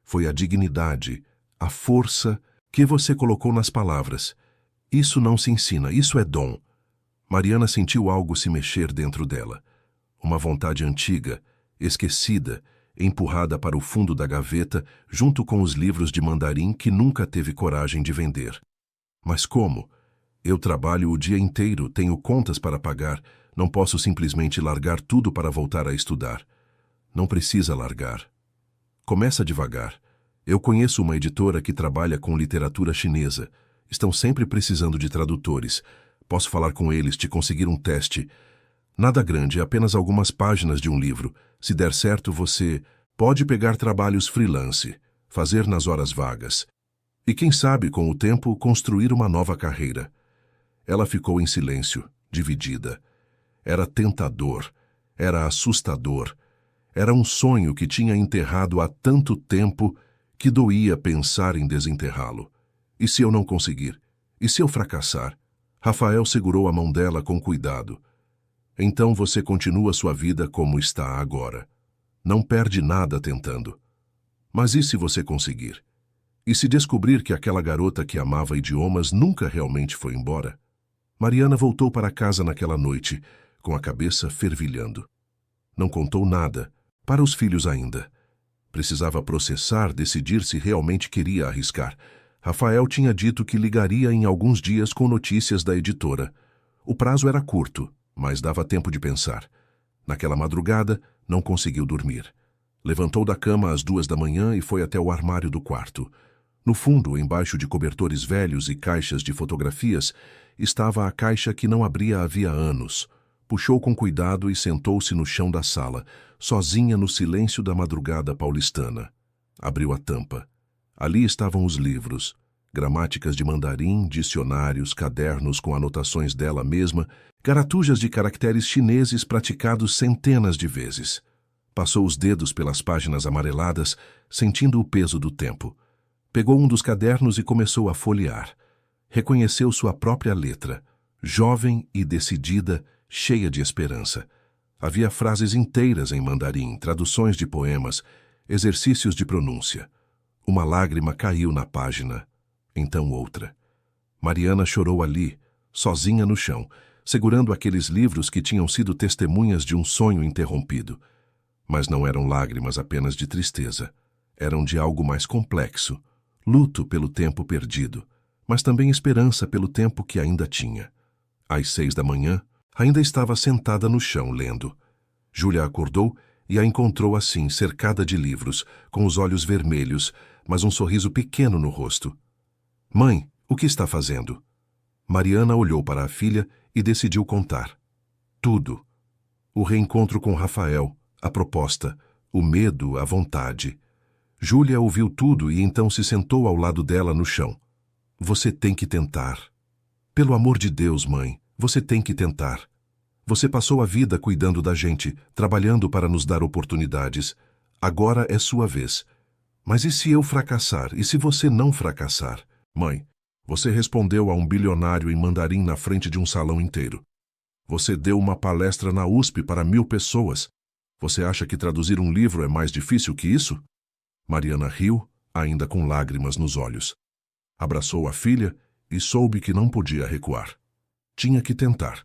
A: Foi a dignidade, a força que você colocou nas palavras. Isso não se ensina, isso é dom. Mariana sentiu algo se mexer dentro dela. Uma vontade antiga, esquecida, empurrada para o fundo da gaveta junto com os livros de mandarim que nunca teve coragem de vender. Mas como? Eu trabalho o dia inteiro, tenho contas para pagar, não posso simplesmente largar tudo para voltar a estudar. Não precisa largar. Começa devagar. Eu conheço uma editora que trabalha com literatura chinesa. Estão sempre precisando de tradutores. Posso falar com eles, te conseguir um teste. Nada grande, apenas algumas páginas de um livro. Se der certo, você pode pegar trabalhos freelance, fazer nas horas vagas. E quem sabe, com o tempo, construir uma nova carreira. Ela ficou em silêncio, dividida. Era tentador, era assustador. Era um sonho que tinha enterrado há tanto tempo que doía pensar em desenterrá-lo. E se eu não conseguir? E se eu fracassar? Rafael segurou a mão dela com cuidado. Então você continua sua vida como está agora. Não perde nada tentando. Mas e se você conseguir? E se descobrir que aquela garota que amava idiomas nunca realmente foi embora? Mariana voltou para casa naquela noite, com a cabeça fervilhando. Não contou nada, para os filhos ainda. Precisava processar, decidir se realmente queria arriscar. Rafael tinha dito que ligaria em alguns dias com notícias da editora. O prazo era curto, mas dava tempo de pensar. Naquela madrugada, não conseguiu dormir. Levantou da cama às 2 da manhã e foi até o armário do quarto. No fundo, embaixo de cobertores velhos e caixas de fotografias, estava a caixa que não abria havia anos. Puxou com cuidado e sentou-se no chão da sala, sozinha no silêncio da madrugada paulistana. Abriu a tampa. Ali estavam os livros, gramáticas de mandarim, dicionários, cadernos com anotações dela mesma, garatujas de caracteres chineses praticados centenas de vezes. Passou os dedos pelas páginas amareladas, sentindo o peso do tempo. Pegou um dos cadernos e começou a folhear. Reconheceu sua própria letra, jovem e decidida, cheia de esperança. Havia frases inteiras em mandarim, traduções de poemas, exercícios de pronúncia. Uma lágrima caiu na página, então outra. Mariana chorou ali, sozinha no chão, segurando aqueles livros que tinham sido testemunhas de um sonho interrompido. Mas não eram lágrimas apenas de tristeza. Eram de algo mais complexo, luto pelo tempo perdido, mas também esperança pelo tempo que ainda tinha. Às 6 da manhã, ainda estava sentada no chão lendo. Júlia acordou e a encontrou assim, cercada de livros, com os olhos vermelhos, mas um sorriso pequeno no rosto. Mãe, o que está fazendo? Mariana olhou para a filha e decidiu contar. Tudo. O reencontro com Rafael, a proposta, o medo, a vontade. Júlia ouviu tudo e então se sentou ao lado dela no chão. Você tem que tentar. Pelo amor de Deus, mãe, você tem que tentar. Você passou a vida cuidando da gente, trabalhando para nos dar oportunidades. Agora é sua vez. Mas e se eu fracassar? E se você não fracassar? Mãe, você respondeu a um bilionário em mandarim na frente de um salão inteiro. Você deu uma palestra na USP para 1000 pessoas. Você acha que traduzir um livro é mais difícil que isso? Mariana riu, ainda com lágrimas nos olhos. Abraçou a filha e soube que não podia recuar. Tinha que tentar.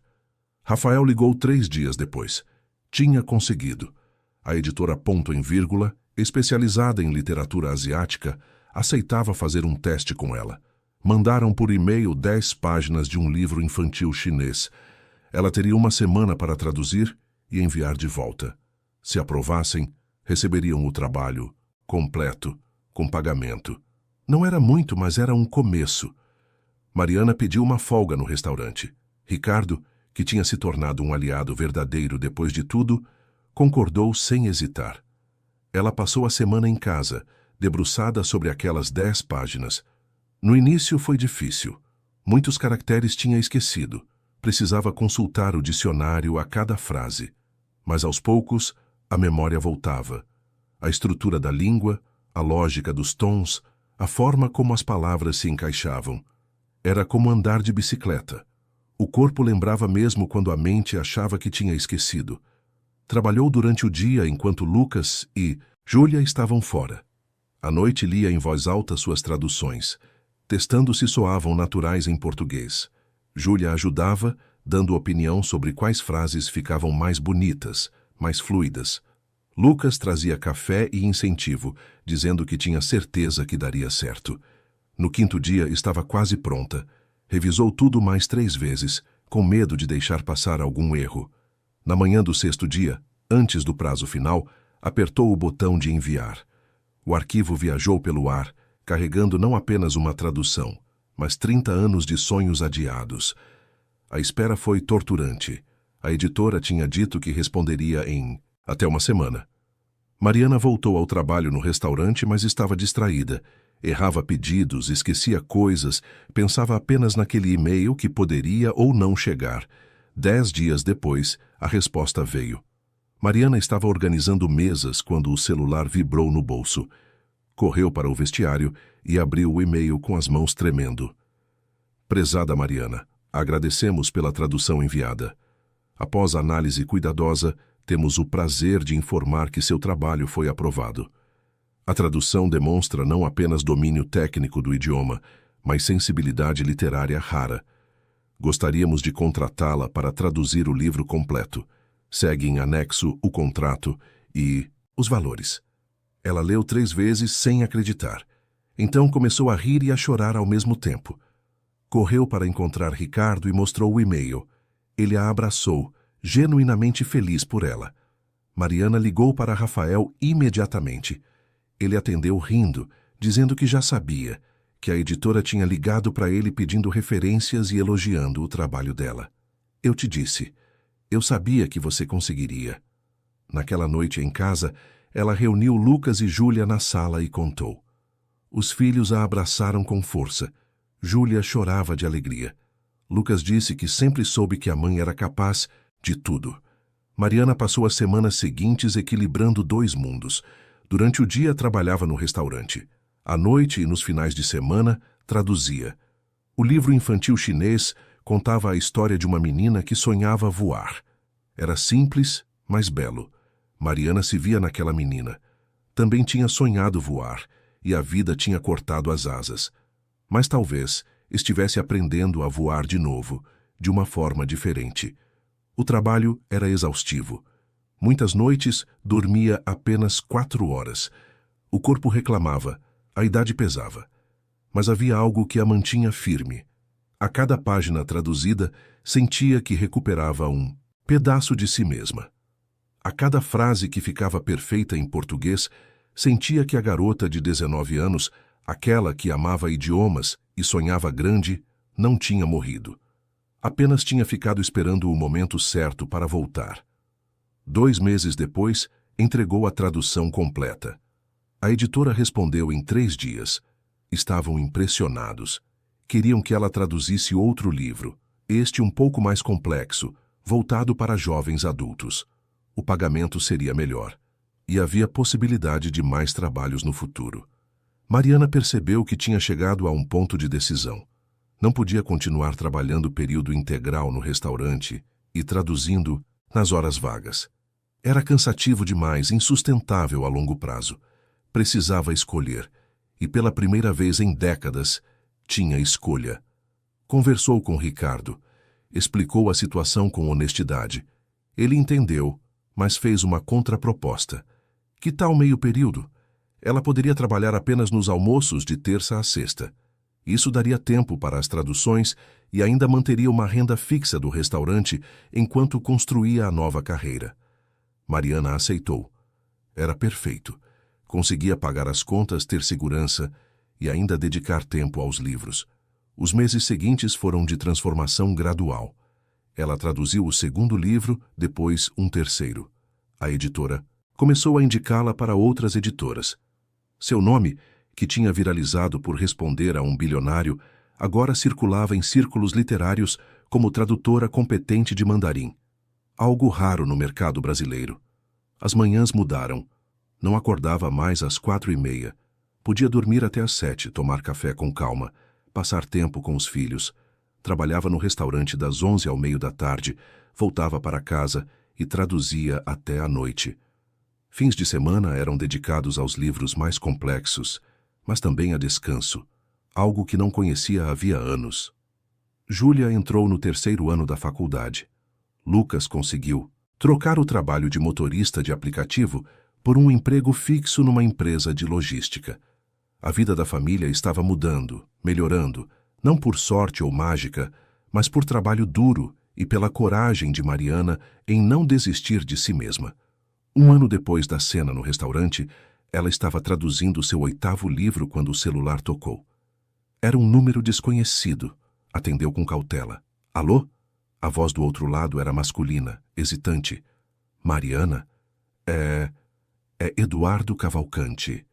A: Rafael ligou 3 dias depois. Tinha conseguido. A editora Ponto em Vírgula, especializada em literatura asiática, aceitava fazer um teste com ela. Mandaram por e-mail 10 páginas de um livro infantil chinês. Ela teria uma semana para traduzir e enviar de volta. Se aprovassem, receberiam o trabalho completo, com pagamento. Não era muito, mas era um começo. Mariana pediu uma folga no restaurante. Ricardo, que tinha se tornado um aliado verdadeiro depois de tudo, concordou sem hesitar. Ela passou a semana em casa, debruçada sobre aquelas 10 páginas. No início foi difícil. Muitos caracteres tinha esquecido. Precisava consultar o dicionário a cada frase. Mas aos poucos, a memória voltava. A estrutura da língua, a lógica dos tons, a forma como as palavras se encaixavam. Era como andar de bicicleta. O corpo lembrava mesmo quando a mente achava que tinha esquecido. Trabalhou durante o dia enquanto Lucas e Júlia estavam fora. À noite lia em voz alta suas traduções, testando se soavam naturais em português. Júlia ajudava, dando opinião sobre quais frases ficavam mais bonitas, mais fluidas. Lucas trazia café e incentivo, dizendo que tinha certeza que daria certo. No 5º dia estava quase pronta. Revisou tudo mais 3 vezes, com medo de deixar passar algum erro. Na manhã do 6º dia, antes do prazo final, apertou o botão de enviar. O arquivo viajou pelo ar, carregando não apenas uma tradução, mas 30 anos de sonhos adiados. A espera foi torturante. A editora tinha dito que responderia em até uma semana. Mariana voltou ao trabalho no restaurante, mas estava distraída. Errava pedidos, esquecia coisas, pensava apenas naquele e-mail que poderia ou não chegar. 10 dias depois, a resposta veio. Mariana estava organizando mesas quando o celular vibrou no bolso. Correu para o vestiário e abriu o e-mail com as mãos tremendo. Prezada Mariana, agradecemos pela tradução enviada. Após análise cuidadosa, temos o prazer de informar que seu trabalho foi aprovado. A tradução demonstra não apenas domínio técnico do idioma, mas sensibilidade literária rara. Gostaríamos de contratá-la para traduzir o livro completo. Segue em anexo o contrato e os valores. Ela leu 3 vezes sem acreditar. Então começou a rir e a chorar ao mesmo tempo. Correu para encontrar Ricardo e mostrou o e-mail. Ele a abraçou, genuinamente feliz por ela. Mariana ligou para Rafael imediatamente. Ele atendeu rindo, dizendo que já sabia, que a editora tinha ligado para ele pedindo referências e elogiando o trabalho dela. Eu te disse. Eu sabia que você conseguiria. Naquela noite em casa, ela reuniu Lucas e Júlia na sala e contou. Os filhos a abraçaram com força. Júlia chorava de alegria. Lucas disse que sempre soube que a mãe era capaz de tudo. Mariana passou as semanas seguintes equilibrando 2 mundos. Durante o dia trabalhava no restaurante. À noite e nos finais de semana, traduzia. O livro infantil chinês contava a história de uma menina que sonhava voar. Era simples, mas belo. Mariana se via naquela menina. Também tinha sonhado voar, e a vida tinha cortado as asas. Mas talvez estivesse aprendendo a voar de novo, de uma forma diferente. O trabalho era exaustivo. Muitas noites dormia apenas 4 horas. O corpo reclamava, a idade pesava. Mas havia algo que a mantinha firme. A cada página traduzida, sentia que recuperava um pedaço de si mesma. A cada frase que ficava perfeita em português, sentia que a garota de 19 anos, aquela que amava idiomas e sonhava grande, não tinha morrido. Apenas tinha ficado esperando o momento certo para voltar. 2 meses depois, entregou a tradução completa. A editora respondeu em 3 dias. Estavam impressionados. Queriam que ela traduzisse outro livro, este um pouco mais complexo, voltado para jovens adultos. O pagamento seria melhor. E havia possibilidade de mais trabalhos no futuro. Mariana percebeu que tinha chegado a um ponto de decisão. Não podia continuar trabalhando período integral no restaurante e traduzindo nas horas vagas. Era cansativo demais, insustentável a longo prazo. Precisava escolher, e pela primeira vez em décadas, tinha escolha. Conversou com Ricardo. Explicou a situação com honestidade. Ele entendeu, mas fez uma contraproposta. Que tal meio período? Ela poderia trabalhar apenas nos almoços de terça a sexta. Isso daria tempo para as traduções e ainda manteria uma renda fixa do restaurante enquanto construía a nova carreira. Mariana aceitou. Era perfeito. Conseguia pagar as contas, ter segurança e ainda dedicar tempo aos livros. Os meses seguintes foram de transformação gradual. Ela traduziu o 2º livro, depois um 3º. A editora começou a indicá-la para outras editoras. Seu nome, que tinha viralizado por responder a um bilionário, agora circulava em círculos literários como tradutora competente de mandarim. Algo raro no mercado brasileiro. As manhãs mudaram. Não acordava mais às 4h30. Podia dormir até às 7, tomar café com calma, passar tempo com os filhos. Trabalhava no restaurante das 11 ao meio da tarde, voltava para casa e traduzia até à noite. Fins de semana eram dedicados aos livros mais complexos, mas também a descanso, algo que não conhecia havia anos. Júlia entrou no 3º ano da faculdade. Lucas conseguiu trocar o trabalho de motorista de aplicativo por um emprego fixo numa empresa de logística. A vida da família estava mudando, melhorando, não por sorte ou mágica, mas por trabalho duro e pela coragem de Mariana em não desistir de si mesma. 1 ano depois da cena no restaurante, ela estava traduzindo seu 8º livro quando o celular tocou. Era um número desconhecido. Atendeu com cautela. Alô? A voz do outro lado era masculina, hesitante. Mariana? É Eduardo Cavalcante.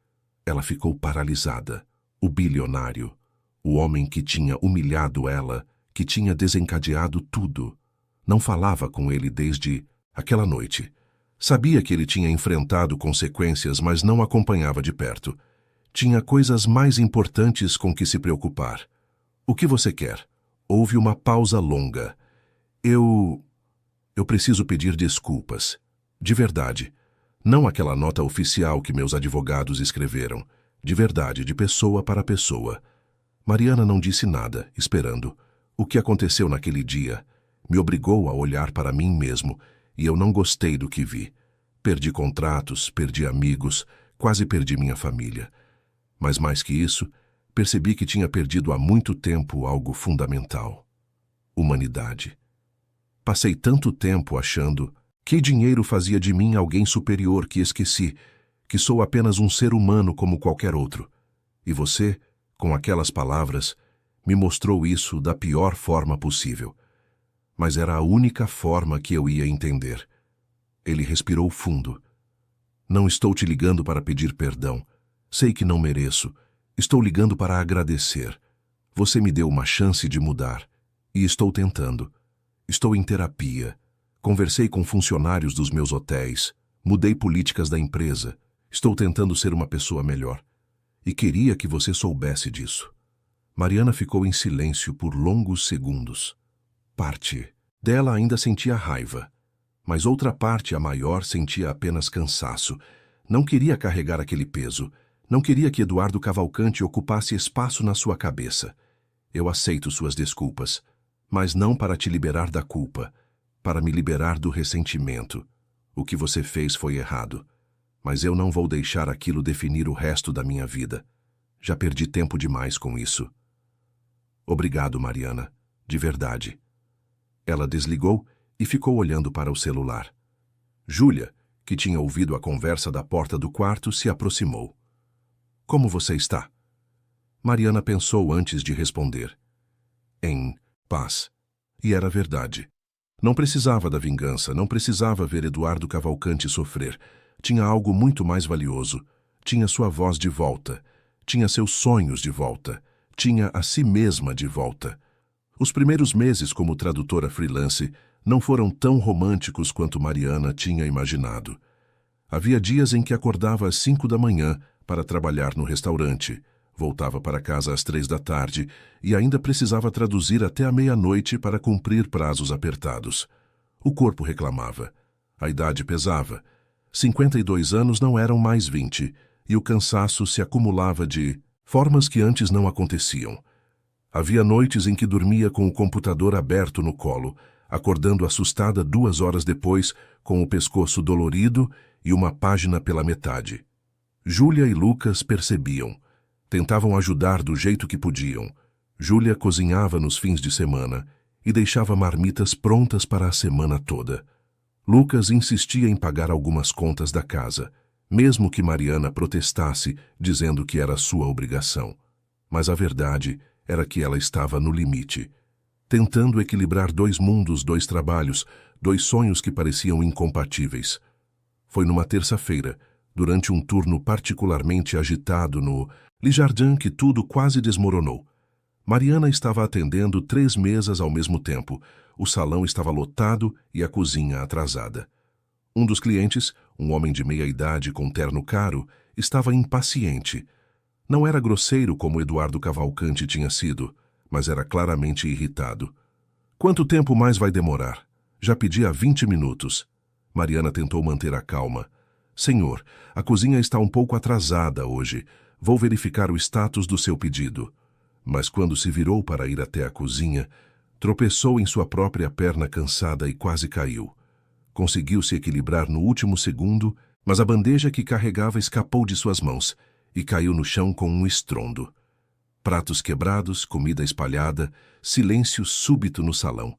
A: Ela ficou paralisada. O bilionário. O homem que tinha humilhado ela, que tinha desencadeado tudo. Não falava com ele desde aquela noite. Sabia que ele tinha enfrentado consequências, mas não acompanhava de perto. Tinha coisas mais importantes com que se preocupar. O que você quer? Houve uma pausa longa. Eu preciso pedir desculpas. De verdade. Não aquela nota oficial que meus advogados escreveram. De verdade, de pessoa para pessoa. Mariana não disse nada, esperando. O que aconteceu naquele dia me obrigou a olhar para mim mesmo, e eu não gostei do que vi. Perdi contratos, perdi amigos, quase perdi minha família. Mas mais que isso, percebi que tinha perdido há muito tempo algo fundamental: humanidade. Passei tanto tempo achando que dinheiro fazia de mim alguém superior que esqueci que sou apenas um ser humano como qualquer outro. E você, com aquelas palavras, me mostrou isso da pior forma possível. Mas era a única forma que eu ia entender. Ele respirou fundo. Não estou te ligando para pedir perdão. Sei que não mereço. Estou ligando para agradecer. Você me deu uma chance de mudar. E estou tentando. Estou em terapia. Conversei com funcionários dos meus hotéis. Mudei políticas da empresa. Estou tentando ser uma pessoa melhor. E queria que você soubesse disso. Mariana ficou em silêncio por longos segundos. Parte dela ainda sentia raiva, mas outra parte, a maior, sentia apenas cansaço. Não queria carregar aquele peso. Não queria que Eduardo Cavalcante ocupasse espaço na sua cabeça. Eu aceito suas desculpas, mas não para te liberar da culpa, para me liberar do ressentimento. O que você fez foi errado, mas eu não vou deixar aquilo definir o resto da minha vida. Já perdi tempo demais com isso. Obrigado, Mariana, de verdade. Ela desligou e ficou olhando para o celular. Júlia, que tinha ouvido a conversa da porta do quarto, se aproximou. Como você está? Mariana pensou antes de responder. Em paz. E era verdade. Não precisava da vingança, não precisava ver Eduardo Cavalcante sofrer. Tinha algo muito mais valioso. Tinha sua voz de volta. Tinha seus sonhos de volta. Tinha a si mesma de volta. Os primeiros meses como tradutora freelance não foram tão românticos quanto Mariana tinha imaginado. Havia dias em que acordava às 5 da manhã para trabalhar no restaurante, voltava para casa às 3 da tarde e ainda precisava traduzir até a meia-noite para cumprir prazos apertados. O corpo reclamava. A idade pesava. 52 anos não eram mais 20, e o cansaço se acumulava de formas que antes não aconteciam. Havia noites em que dormia com o computador aberto no colo, acordando assustada 2 horas depois, com o pescoço dolorido e uma página pela metade. Júlia e Lucas percebiam. Tentavam ajudar do jeito que podiam. Júlia cozinhava nos fins de semana e deixava marmitas prontas para a semana toda. Lucas insistia em pagar algumas contas da casa, mesmo que Mariana protestasse, dizendo que era sua obrigação. Mas a verdade era que ela estava no limite, tentando equilibrar 2 mundos, 2 trabalhos, 2 sonhos que pareciam incompatíveis. Foi numa terça-feira, durante um turno particularmente agitado no Le Jardin, que tudo quase desmoronou. Mariana estava atendendo 3 mesas ao mesmo tempo. O salão estava lotado e a cozinha atrasada. Um dos clientes, um homem de meia idade com terno caro, estava impaciente. Não era grosseiro como Eduardo Cavalcante tinha sido, mas era claramente irritado. Quanto tempo mais vai demorar? Já pedi há 20 minutos. Mariana tentou manter a calma. Senhor, a cozinha está um pouco atrasada hoje. Vou verificar o status do seu pedido. Mas quando se virou para ir até a cozinha, tropeçou em sua própria perna cansada e quase caiu. Conseguiu se equilibrar no último segundo, mas a bandeja que carregava escapou de suas mãos e caiu no chão com um estrondo. Pratos quebrados, comida espalhada, silêncio súbito no salão.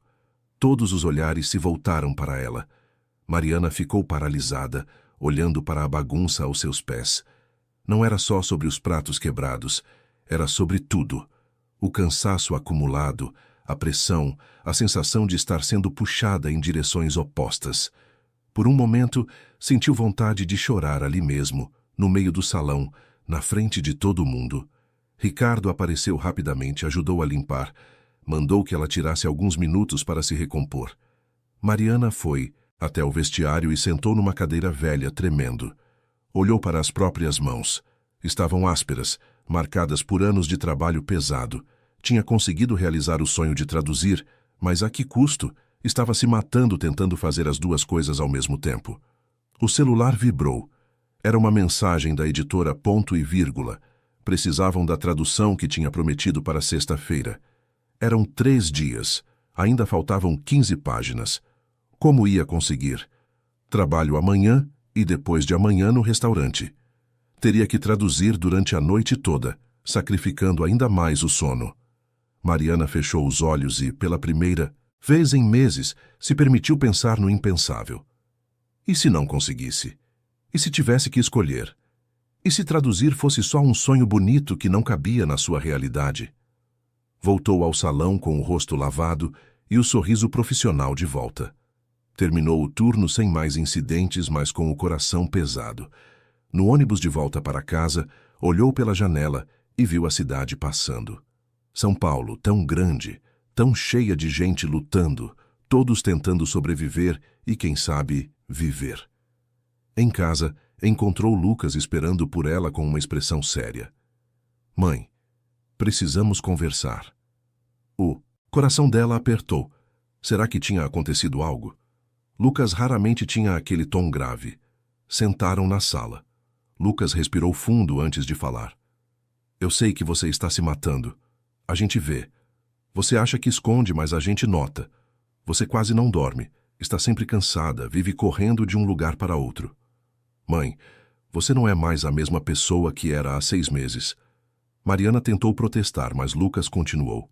A: Todos os olhares se voltaram para ela. Mariana ficou paralisada, olhando para a bagunça aos seus pés. Não era só sobre os pratos quebrados, era sobre tudo. O cansaço acumulado, a pressão, a sensação de estar sendo puxada em direções opostas. Por um momento, sentiu vontade de chorar ali mesmo, no meio do salão, na frente de todo mundo. Ricardo apareceu rapidamente, ajudou a limpar. Mandou que ela tirasse alguns minutos para se recompor. Mariana foi até o vestiário e sentou numa cadeira velha, tremendo. Olhou para as próprias mãos. Estavam ásperas, marcadas por anos de trabalho pesado. Tinha conseguido realizar o sonho de traduzir, mas a que custo? Estava se matando tentando fazer as 2 coisas ao mesmo tempo. O celular vibrou. Era uma mensagem da editora Ponto e Vírgula. Precisavam da tradução que tinha prometido para sexta-feira. Eram 3 dias. Ainda faltavam 15 páginas. Como ia conseguir? Trabalho amanhã e depois de amanhã no restaurante. Teria que traduzir durante a noite toda, sacrificando ainda mais o sono. Mariana fechou os olhos e, pela primeira vez em meses, se permitiu pensar no impensável. E se não conseguisse? E se tivesse que escolher? E se traduzir fosse só um sonho bonito que não cabia na sua realidade? Voltou ao salão com o rosto lavado e o sorriso profissional de volta. Terminou o turno sem mais incidentes, mas com o coração pesado. No ônibus de volta para casa, olhou pela janela e viu a cidade passando. São Paulo, tão grande, tão cheia de gente lutando, todos tentando sobreviver e, quem sabe, viver. Em casa, encontrou Lucas esperando por ela com uma expressão séria. Mãe, precisamos conversar. O coração dela apertou. Será que tinha acontecido algo? Lucas raramente tinha aquele tom grave. Sentaram na sala. Lucas respirou fundo antes de falar. Eu sei que você está se matando. A gente vê. Você acha que esconde, mas a gente nota. Você quase não dorme. Está sempre cansada, vive correndo de um lugar para outro. Mãe, você não é mais a mesma pessoa que era há 6 meses. Mariana tentou protestar, mas Lucas continuou.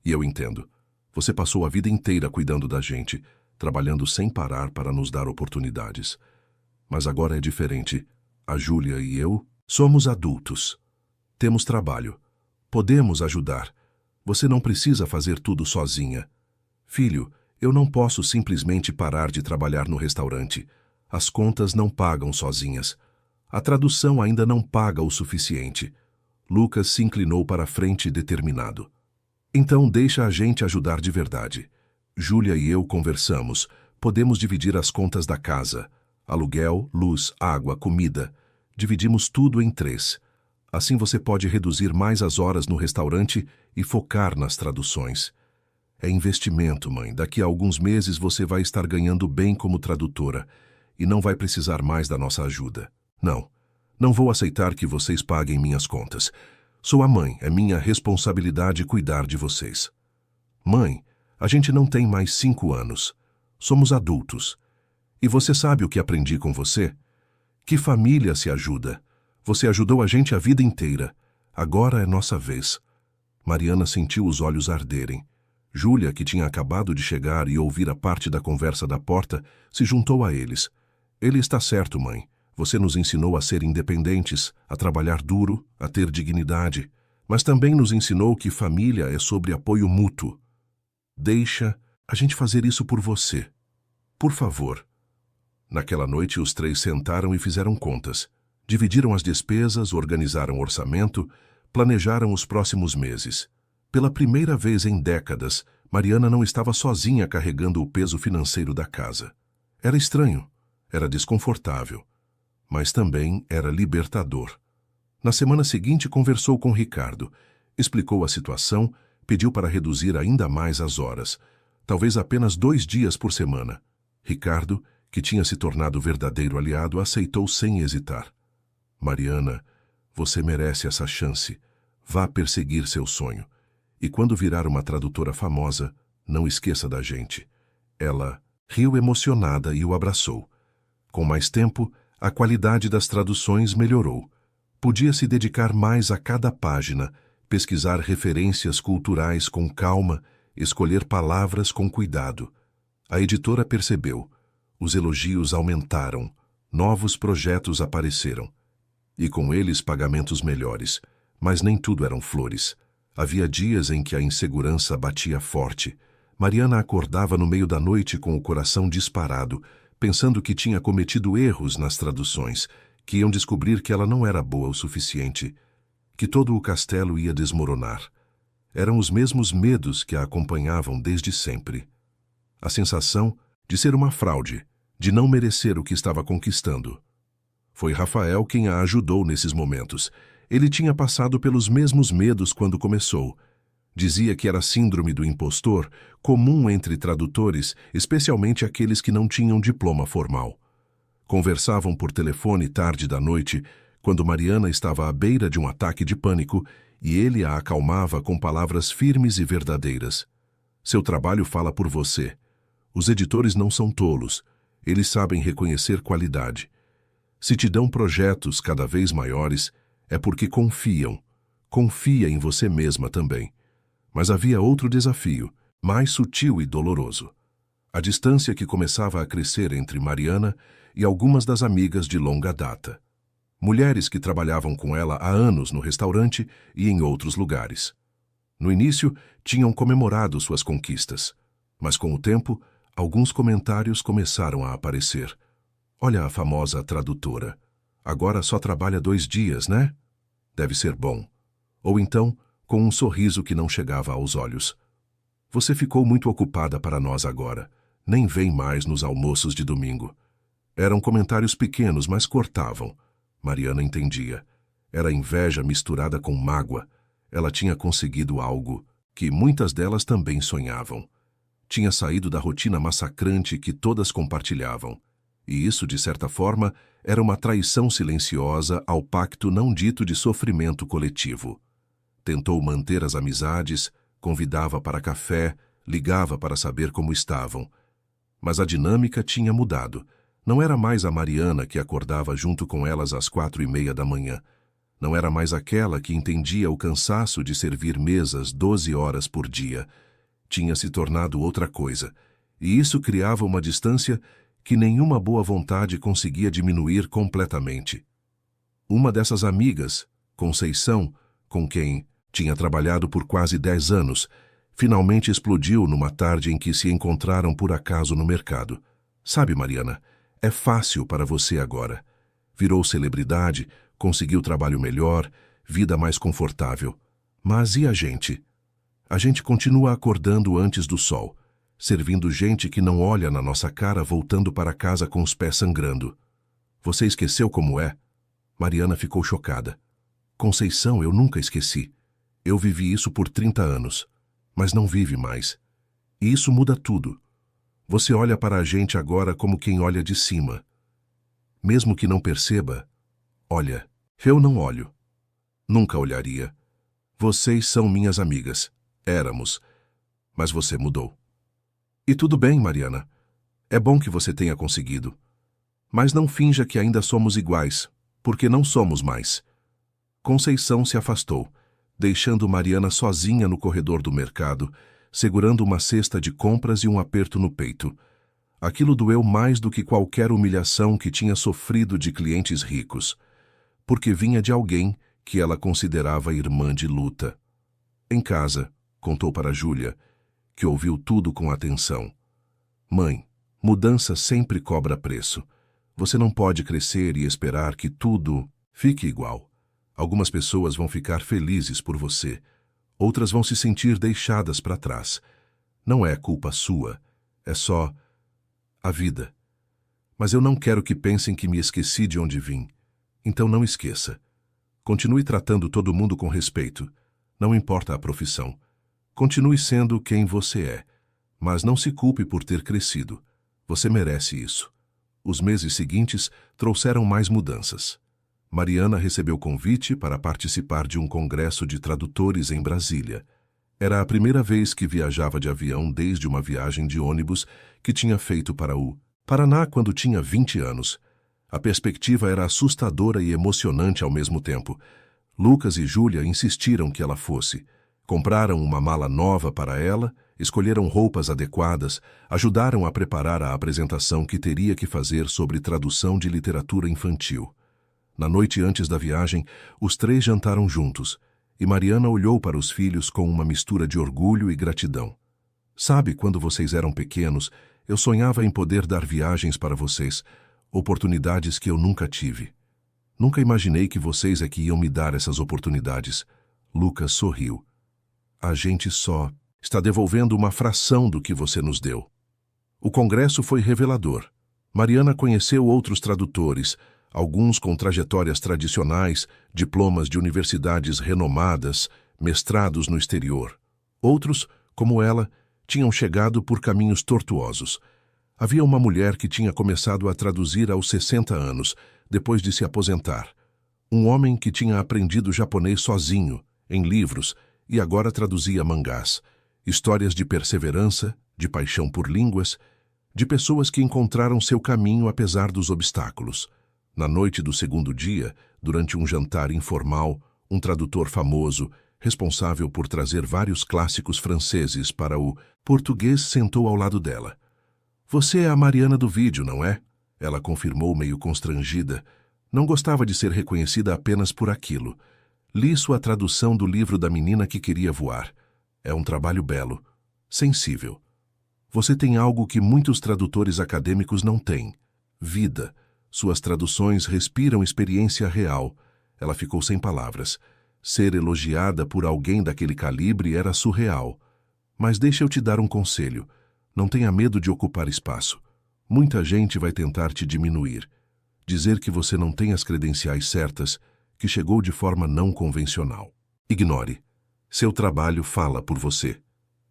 A: E eu entendo. Você passou a vida inteira cuidando da gente, trabalhando sem parar para nos dar oportunidades. Mas agora é diferente. A Júlia e eu somos adultos. Temos trabalho. Podemos ajudar. Você não precisa fazer tudo sozinha. Filho, eu não posso simplesmente parar de trabalhar no restaurante. As contas não pagam sozinhas. A tradução ainda não paga o suficiente. Lucas se inclinou para a frente determinado. Então deixa a gente ajudar de verdade. Júlia e eu conversamos. Podemos dividir as contas da casa. Aluguel, luz, água, comida. Dividimos tudo em 3. Assim você pode reduzir mais as horas no restaurante e focar nas traduções. É investimento, mãe. Daqui a alguns meses você vai estar ganhando bem como tradutora e não vai precisar mais da nossa ajuda. Não vou aceitar que vocês paguem minhas contas. Sou a mãe, é minha responsabilidade cuidar de vocês. Mãe, a gente não tem mais 5 anos. Somos adultos. E você sabe o que aprendi com você? Que família se ajuda. Você ajudou a gente a vida inteira. Agora é nossa vez. Mariana sentiu os olhos arderem. Júlia, que tinha acabado de chegar e ouvir a parte da conversa da porta, se juntou a eles. Ele está certo, mãe. Você nos ensinou a ser independentes, a trabalhar duro, a ter dignidade. Mas também nos ensinou que família é sobre apoio mútuo. Deixa a gente fazer isso por você. Por favor. Naquela noite, os 3 sentaram e fizeram contas. Dividiram as despesas, organizaram o orçamento, planejaram os próximos meses. Pela primeira vez em décadas, Mariana não estava sozinha carregando o peso financeiro da casa. Era estranho, era desconfortável, mas também era libertador. Na semana seguinte, conversou com Ricardo, explicou a situação, pediu para reduzir ainda mais as horas, talvez apenas 2 dias por semana. Ricardo, que tinha se tornado verdadeiro aliado, aceitou sem hesitar. Mariana, você merece essa chance. Vá perseguir seu sonho. E quando virar uma tradutora famosa, não esqueça da gente. Ela riu emocionada e o abraçou. Com mais tempo, a qualidade das traduções melhorou. Podia se dedicar mais a cada página, pesquisar referências culturais com calma, escolher palavras com cuidado. A editora percebeu. Os elogios aumentaram. Novos projetos apareceram. E com eles pagamentos melhores. Mas nem tudo eram flores. Havia dias em que a insegurança batia forte. Mariana acordava no meio da noite com o coração disparado, pensando que tinha cometido erros nas traduções, que iam descobrir que ela não era boa o suficiente, que todo o castelo ia desmoronar. Eram os mesmos medos que a acompanhavam desde sempre. A sensação de ser uma fraude, de não merecer o que estava conquistando. Foi Rafael quem a ajudou nesses momentos. Ele tinha passado pelos mesmos medos quando começou. Dizia que era síndrome do impostor, comum entre tradutores, especialmente aqueles que não tinham diploma formal. Conversavam por telefone tarde da noite, quando Mariana estava à beira de um ataque de pânico, e ele a acalmava com palavras firmes e verdadeiras. Seu trabalho fala por você. Os editores não são tolos. Eles sabem reconhecer qualidade. Se te dão projetos cada vez maiores, é porque confiam. Confia em você mesma também. Mas havia outro desafio, mais sutil e doloroso. A distância que começava a crescer entre Mariana e algumas das amigas de longa data. Mulheres que trabalhavam com ela há anos no restaurante e em outros lugares. No início, tinham comemorado suas conquistas, mas com o tempo, alguns comentários começaram a aparecer. Olha a famosa tradutora. Agora só trabalha 2 dias, né? Deve ser bom. Ou então, com um sorriso que não chegava aos olhos. Você ficou muito ocupada para nós agora. Nem vem mais nos almoços de domingo. Eram comentários pequenos, mas cortavam. Mariana entendia. Era inveja misturada com mágoa. Ela tinha conseguido algo que muitas delas também sonhavam. Tinha saído da rotina massacrante que todas compartilhavam. E isso, de certa forma, era uma traição silenciosa ao pacto não dito de sofrimento coletivo. Tentou manter as amizades, convidava para café, ligava para saber como estavam. Mas a dinâmica tinha mudado. Não era mais a Mariana que acordava junto com elas às 4:30 da manhã. Não era mais aquela que entendia o cansaço de servir mesas 12 horas por dia. Tinha se tornado outra coisa, e isso criava uma distância que nenhuma boa vontade conseguia diminuir completamente. Uma dessas amigas, Conceição, com quem tinha trabalhado por quase 10 anos, finalmente explodiu numa tarde em que se encontraram por acaso no mercado. Sabe, Mariana, é fácil para você agora. Virou celebridade, conseguiu trabalho melhor, vida mais confortável. Mas e a gente? A gente continua acordando antes do sol, servindo gente que não olha na nossa cara voltando para casa com os pés sangrando. Você esqueceu como é? Mariana ficou chocada. Conceição, eu nunca esqueci. Eu vivi isso por 30 anos, mas não vive mais. E isso muda tudo. Você olha para a gente agora como quem olha de cima. Mesmo que não perceba, olha, eu não olho. Nunca olharia. Vocês são minhas amigas. Éramos. Mas você mudou. E tudo bem, Mariana. É bom que você tenha conseguido. Mas não finja que ainda somos iguais, porque não somos mais. Conceição se afastou, deixando Mariana sozinha no corredor do mercado, segurando uma cesta de compras e um aperto no peito. Aquilo doeu mais do que qualquer humilhação que tinha sofrido de clientes ricos, porque vinha de alguém que ela considerava irmã de luta. Em casa, contou para Júlia, que ouviu tudo com atenção. Mãe, mudança sempre cobra preço. Você não pode crescer e esperar que tudo fique igual. Algumas pessoas vão ficar felizes por você, outras vão se sentir deixadas para trás. Não é culpa sua, é só a vida. Mas eu não quero que pensem que me esqueci de onde vim. Então não esqueça. Continue tratando todo mundo com respeito. Não importa a profissão. Continue sendo quem você é. Mas não se culpe por ter crescido. Você merece isso. Os meses seguintes trouxeram mais mudanças. Mariana recebeu convite para participar de um congresso de tradutores em Brasília. Era a primeira vez que viajava de avião desde uma viagem de ônibus que tinha feito para o Paraná quando tinha 20 anos. A perspectiva era assustadora e emocionante ao mesmo tempo. Lucas e Júlia insistiram que ela fosse. Compraram uma mala nova para ela, escolheram roupas adequadas, ajudaram a preparar a apresentação que teria que fazer sobre tradução de literatura infantil. Na noite antes da viagem, os 3 jantaram juntos, e Mariana olhou para os filhos com uma mistura de orgulho e gratidão. Sabe, quando vocês eram pequenos, eu sonhava em poder dar viagens para vocês, oportunidades que eu nunca tive. Nunca imaginei que vocês é que iam me dar essas oportunidades. Lucas sorriu. A gente só está devolvendo uma fração do que você nos deu. O congresso foi revelador. Mariana conheceu outros tradutores, alguns com trajetórias tradicionais, diplomas de universidades renomadas, mestrados no exterior. Outros, como ela, tinham chegado por caminhos tortuosos. Havia uma mulher que tinha começado a traduzir aos 60 anos, depois de se aposentar. Um homem que tinha aprendido japonês sozinho, em livros, e agora traduzia mangás. Histórias de perseverança, de paixão por línguas, de pessoas que encontraram seu caminho apesar dos obstáculos. Na noite do segundo dia, durante um jantar informal, um tradutor famoso, responsável por trazer vários clássicos franceses para o português, sentou ao lado dela. "Você é a Mariana do vídeo, não é?" Ela confirmou meio constrangida. Não gostava de ser reconhecida apenas por aquilo. Li sua tradução do livro da menina que queria voar. É um trabalho belo, sensível. Você tem algo que muitos tradutores acadêmicos não têm: vida. Suas traduções respiram experiência real. Ela ficou sem palavras. Ser elogiada por alguém daquele calibre era surreal. Mas deixa eu te dar um conselho. Não tenha medo de ocupar espaço. Muita gente vai tentar te diminuir. Dizer que você não tem as credenciais certas, que chegou de forma não convencional. Ignore. Seu trabalho fala por você.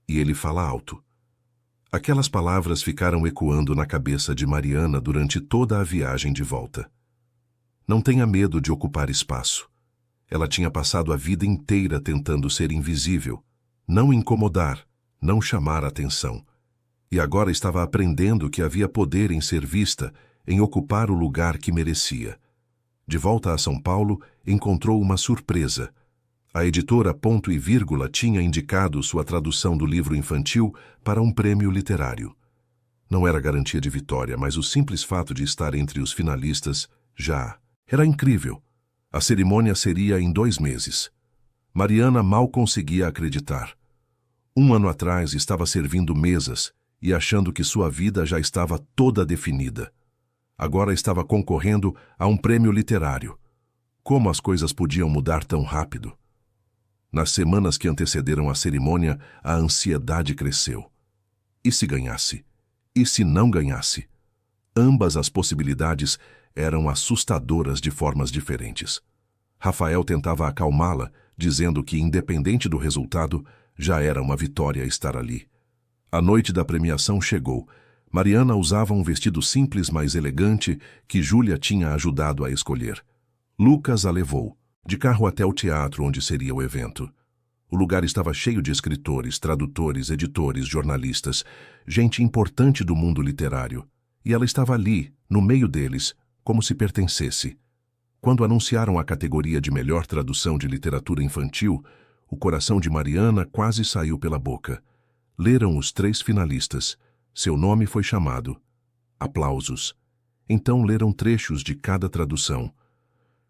A: E ele fala alto. Aquelas palavras ficaram ecoando na cabeça de Mariana durante toda a viagem de volta. Não tenha medo de ocupar espaço. Ela tinha passado a vida inteira tentando ser invisível, não incomodar, não chamar atenção. E agora estava aprendendo que havia poder em ser vista, em ocupar o lugar que merecia. De volta a São Paulo, encontrou uma surpresa. A editora Ponto e Vírgula tinha indicado sua tradução do livro infantil para um prêmio literário. Não era garantia de vitória, mas o simples fato de estar entre os finalistas já era incrível. A cerimônia seria em 2 meses. Mariana mal conseguia acreditar. 1 ano atrás estava servindo mesas e achando que sua vida já estava toda definida. Agora estava concorrendo a um prêmio literário. Como as coisas podiam mudar tão rápido? Nas semanas que antecederam a cerimônia, a ansiedade cresceu. E se ganhasse? E se não ganhasse? Ambas as possibilidades eram assustadoras de formas diferentes. Rafael tentava acalmá-la, dizendo que, independente do resultado, já era uma vitória estar ali. A noite da premiação chegou. Mariana usava um vestido simples, mas elegante, que Júlia tinha ajudado a escolher. Lucas a levou, de carro até o teatro onde seria o evento. O lugar estava cheio de escritores, tradutores, editores, jornalistas, gente importante do mundo literário. E ela estava ali, no meio deles, como se pertencesse. Quando anunciaram a categoria de melhor tradução de literatura infantil, o coração de Mariana quase saiu pela boca. Leram os 3 finalistas. Seu nome foi chamado. Aplausos. Então leram trechos de cada tradução.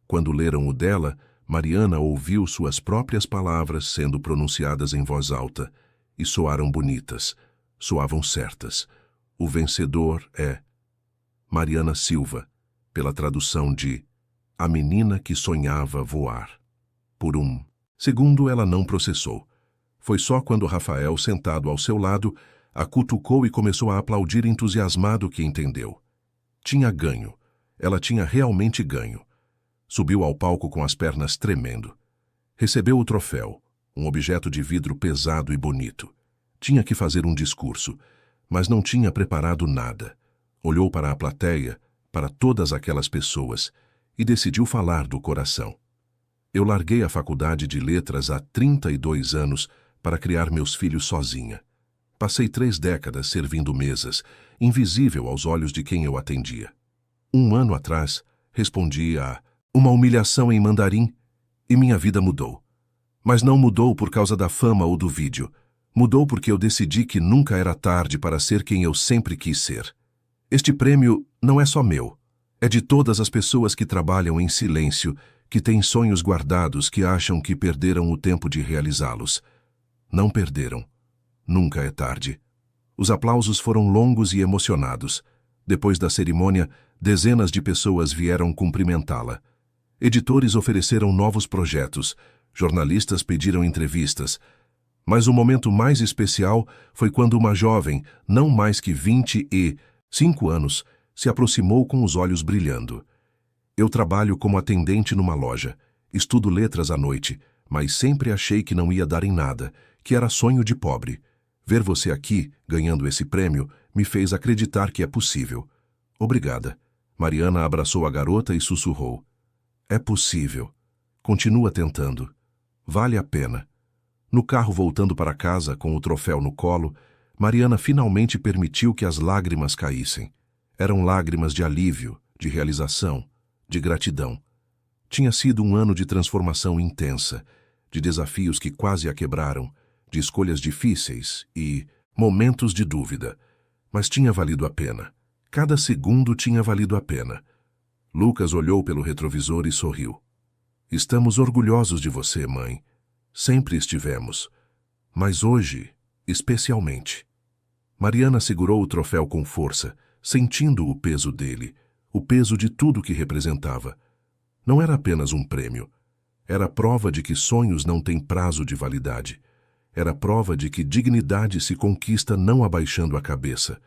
A: Quando leram o dela, Mariana ouviu suas próprias palavras sendo pronunciadas em voz alta, e soaram bonitas, soavam certas. O vencedor é Mariana Silva, pela tradução de A Menina que Sonhava Voar. Por um segundo ela não processou. Foi só quando Rafael, sentado ao seu lado, a cutucou e começou a aplaudir entusiasmado que entendeu. Tinha ganho. Ela tinha realmente ganho. Subiu ao palco com as pernas tremendo. Recebeu o troféu, um objeto de vidro pesado e bonito. Tinha que fazer um discurso, mas não tinha preparado nada. Olhou para a plateia, para todas aquelas pessoas, e decidiu falar do coração. Eu larguei a faculdade de letras há 32 anos para criar meus filhos sozinha. Passei 3 décadas servindo mesas, invisível aos olhos de quem eu atendia. 1 ano atrás, respondi a uma humilhação em mandarim e minha vida mudou. Mas não mudou por causa da fama ou do vídeo. Mudou porque eu decidi que nunca era tarde para ser quem eu sempre quis ser. Este prêmio não é só meu. É de todas as pessoas que trabalham em silêncio, que têm sonhos guardados, que acham que perderam o tempo de realizá-los. Não perderam. Nunca é tarde. Os aplausos foram longos e emocionados. Depois da cerimônia, dezenas de pessoas vieram cumprimentá-la. Editores ofereceram novos projetos, jornalistas pediram entrevistas. Mas o momento mais especial foi quando uma jovem, não mais que 25 anos, se aproximou com os olhos brilhando. Eu trabalho como atendente numa loja, estudo letras à noite, mas sempre achei que não ia dar em nada, que era sonho de pobre. Ver você aqui, ganhando esse prêmio, me fez acreditar que é possível. Obrigada. Mariana abraçou a garota e sussurrou. É possível. Continua tentando. Vale a pena. No carro voltando para casa, com o troféu no colo, Mariana finalmente permitiu que as lágrimas caíssem. Eram lágrimas de alívio, de realização, de gratidão. Tinha sido um ano de transformação intensa, de desafios que quase a quebraram, de escolhas difíceis e momentos de dúvida. Mas tinha valido a pena. Cada segundo tinha valido a pena. Lucas olhou pelo retrovisor e sorriu. Estamos orgulhosos de você, mãe. Sempre estivemos. Mas hoje, especialmente. Mariana segurou o troféu com força, sentindo o peso dele, o peso de tudo que representava. Não era apenas um prêmio. Era prova de que sonhos não têm prazo de validade. Era prova de que dignidade se conquista não abaixando a cabeça.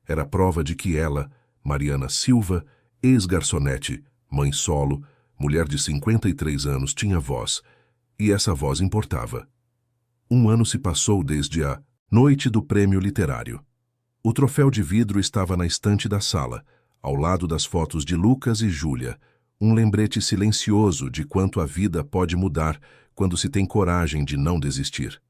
A: Era prova de que ela, Mariana Silva, ex-garçonete, mãe solo, mulher de 53 anos, tinha voz, e essa voz importava. Um ano se passou desde a noite do prêmio literário. O troféu de vidro estava na estante da sala, ao lado das fotos de Lucas e Júlia, um lembrete silencioso de quanto a vida pode mudar quando se tem coragem de não desistir.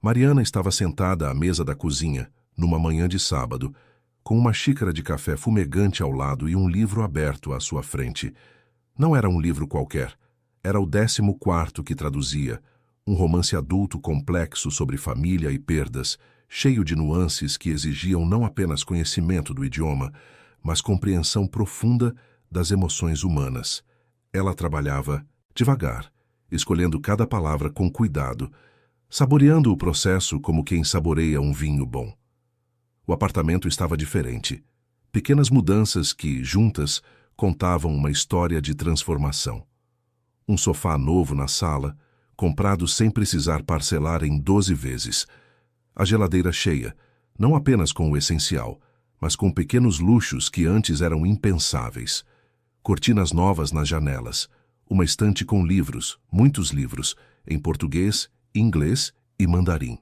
A: Mariana estava sentada à mesa da cozinha, numa manhã de sábado, com uma xícara de café fumegante ao lado e um livro aberto à sua frente. Não era um livro qualquer. Era o 14º que traduzia, um romance adulto complexo sobre família e perdas, cheio de nuances que exigiam não apenas conhecimento do idioma, mas compreensão profunda das emoções humanas. Ela trabalhava devagar, escolhendo cada palavra com cuidado, saboreando o processo como quem saboreia um vinho bom. O apartamento estava diferente. Pequenas mudanças que, juntas, contavam uma história de transformação. Um sofá novo na sala, comprado sem precisar parcelar em 12 vezes. A geladeira cheia, não apenas com o essencial, mas com pequenos luxos que antes eram impensáveis. Cortinas novas nas janelas, uma estante com livros, muitos livros, em português, inglês e mandarim.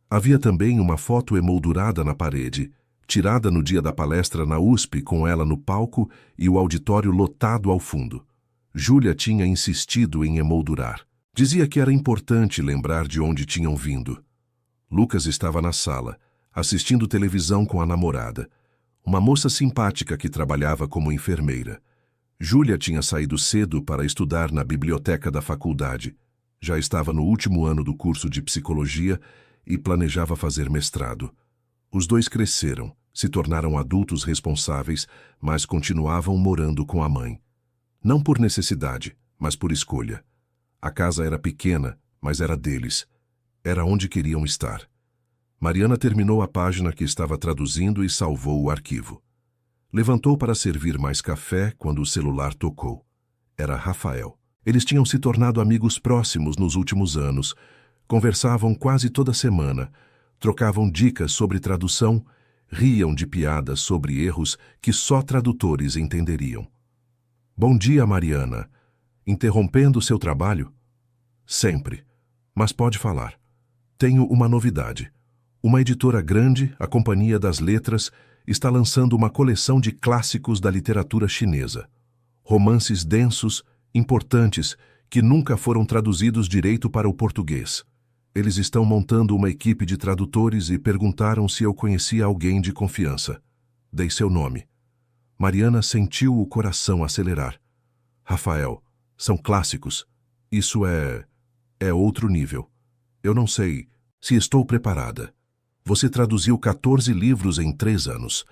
A: Havia também uma foto emoldurada na parede, tirada no dia da palestra na USP com ela no palco e o auditório lotado ao fundo. Júlia tinha insistido em emoldurar. Dizia que era importante lembrar de onde tinham vindo. Lucas estava na sala, assistindo televisão com a namorada, uma moça simpática que trabalhava como enfermeira. Júlia tinha saído cedo para estudar na biblioteca da faculdade. Já estava no último ano do curso de psicologia e planejava fazer mestrado. Os dois cresceram, se tornaram adultos responsáveis, mas continuavam morando com a mãe. Não por necessidade, mas por escolha. A casa era pequena, mas era deles. Era onde queriam estar. Mariana terminou a página que estava traduzindo e salvou o arquivo. Levantou para servir mais café quando o celular tocou. Era Rafael. Eles tinham se tornado amigos próximos nos últimos anos. Conversavam quase toda semana, trocavam dicas sobre tradução, riam de piadas sobre erros que só tradutores entenderiam. Bom dia, Mariana. Interrompendo seu trabalho? Sempre. Mas pode falar. Tenho uma novidade. Uma editora grande, a Companhia das Letras, está lançando uma coleção de clássicos da literatura chinesa. Romances densos, importantes, que nunca foram traduzidos direito para o português. Eles estão montando uma equipe de tradutores e perguntaram se eu conhecia alguém de confiança. Dei seu nome. Mariana sentiu o coração acelerar. Rafael, são clássicos. Isso é outro nível. Eu não sei se estou preparada. Você traduziu 14 livros em 3 anos.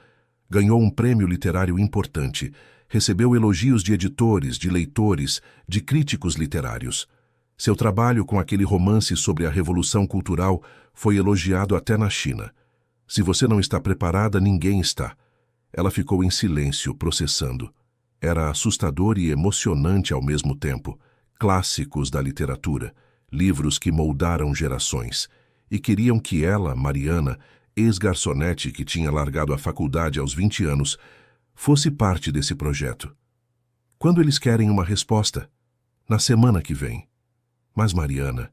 A: Ganhou um prêmio literário importante. Recebeu elogios de editores, de leitores, de críticos literários. Seu trabalho com aquele romance sobre a Revolução Cultural foi elogiado até na China. Se você não está preparada, ninguém está. Ela ficou em silêncio, processando. Era assustador e emocionante ao mesmo tempo. Clássicos da literatura, livros que moldaram gerações. E queriam que ela, Mariana, ex-garçonete que tinha largado a faculdade aos 20 anos, fosse parte desse projeto. Quando eles querem uma resposta? Na semana que vem. Mas, Mariana,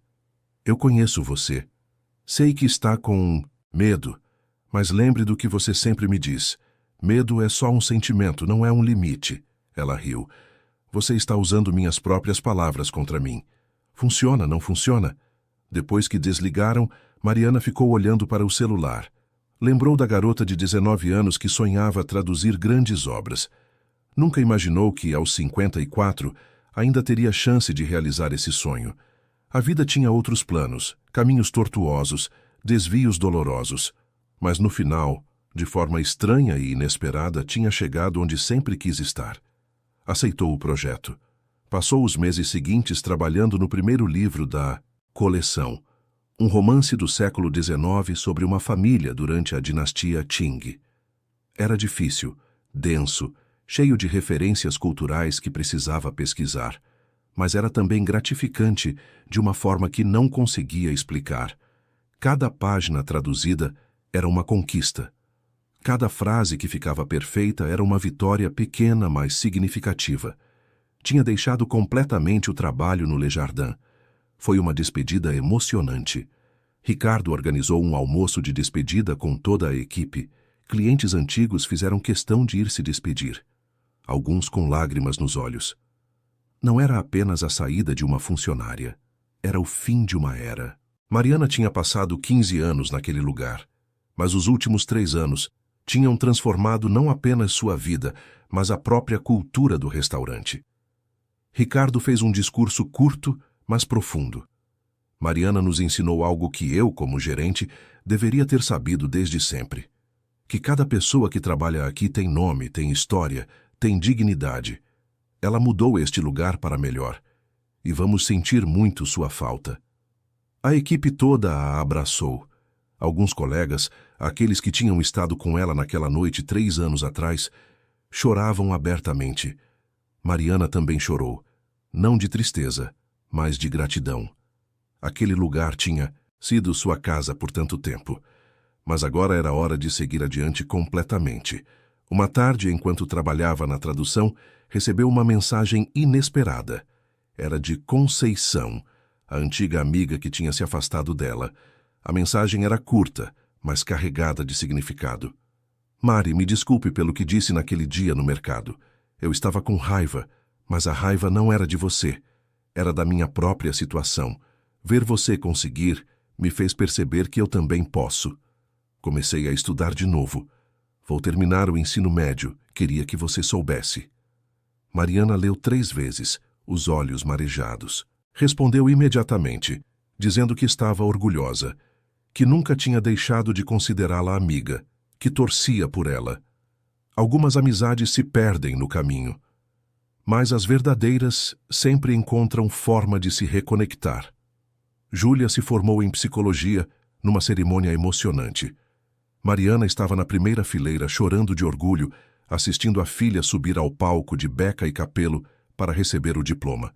A: eu conheço você. Sei que está com medo, mas lembre do que você sempre me diz. Medo é só um sentimento, não é um limite. Ela riu. Você está usando minhas próprias palavras contra mim. Funciona, não funciona? Depois que desligaram, Mariana ficou olhando para o celular. Lembrou da garota de 19 anos que sonhava traduzir grandes obras. Nunca imaginou que, aos 54, ainda teria chance de realizar esse sonho. A vida tinha outros planos, caminhos tortuosos, desvios dolorosos. Mas no final, de forma estranha e inesperada, tinha chegado onde sempre quis estar. Aceitou o projeto. Passou os meses seguintes trabalhando no primeiro livro da coleção, um romance do século XIX sobre uma família durante a dinastia Qing. Era difícil, denso, cheio de referências culturais que precisava pesquisar, mas era também gratificante de uma forma que não conseguia explicar. Cada página traduzida era uma conquista. Cada frase que ficava perfeita era uma vitória pequena, mas significativa. Tinha deixado completamente o trabalho no Le Jardin. Foi uma despedida emocionante. Ricardo organizou um almoço de despedida com toda a equipe. Clientes antigos fizeram questão de ir se despedir, alguns com lágrimas nos olhos. Não era apenas a saída de uma funcionária, era o fim de uma era. Mariana tinha passado 15 anos naquele lugar, mas os últimos 3 anos tinham transformado não apenas sua vida, mas a própria cultura do restaurante. Ricardo fez um discurso curto, mas profundo. Mariana nos ensinou algo que eu, como gerente, deveria ter sabido desde sempre. Que cada pessoa que trabalha aqui tem nome, tem história, tem dignidade. Ela mudou este lugar para melhor, e vamos sentir muito sua falta. A equipe toda a abraçou. Alguns colegas, aqueles que tinham estado com ela naquela noite 3 anos atrás, choravam abertamente. Mariana também chorou, não de tristeza, mas de gratidão. Aquele lugar tinha sido sua casa por tanto tempo, mas agora era hora de seguir adiante completamente. Uma tarde, enquanto trabalhava na tradução, recebeu uma mensagem inesperada. Era de Conceição, a antiga amiga que tinha se afastado dela. A mensagem era curta, mas carregada de significado. Mari, me desculpe pelo que disse naquele dia no mercado. Eu estava com raiva, mas a raiva não era de você. Era da minha própria situação. Ver você conseguir me fez perceber que eu também posso. Comecei a estudar de novo. Vou terminar o ensino médio, queria que você soubesse. Mariana leu 3 vezes, os olhos marejados. Respondeu imediatamente, dizendo que estava orgulhosa, que nunca tinha deixado de considerá-la amiga, que torcia por ela. Algumas amizades se perdem no caminho, mas as verdadeiras sempre encontram forma de se reconectar. Júlia se formou em psicologia numa cerimônia emocionante. Mariana estava na primeira fileira chorando de orgulho, assistindo a filha subir ao palco de beca e capelo para receber o diploma.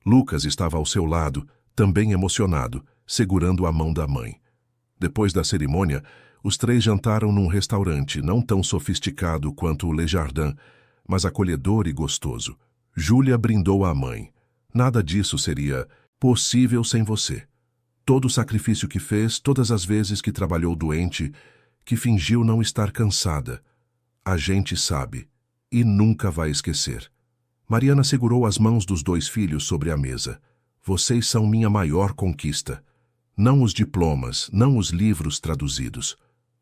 A: Lucas estava ao seu lado, também emocionado, segurando a mão da mãe. Depois da cerimônia, os 3 jantaram num restaurante não tão sofisticado quanto o Le Jardin, mas acolhedor e gostoso. Júlia brindou à mãe. Nada disso seria possível sem você. Todo o sacrifício que fez, todas as vezes que trabalhou doente, que fingiu não estar cansada. A gente sabe, e nunca vai esquecer. Mariana segurou as mãos dos 2 filhos sobre a mesa. Vocês são minha maior conquista. Não os diplomas, não os livros traduzidos.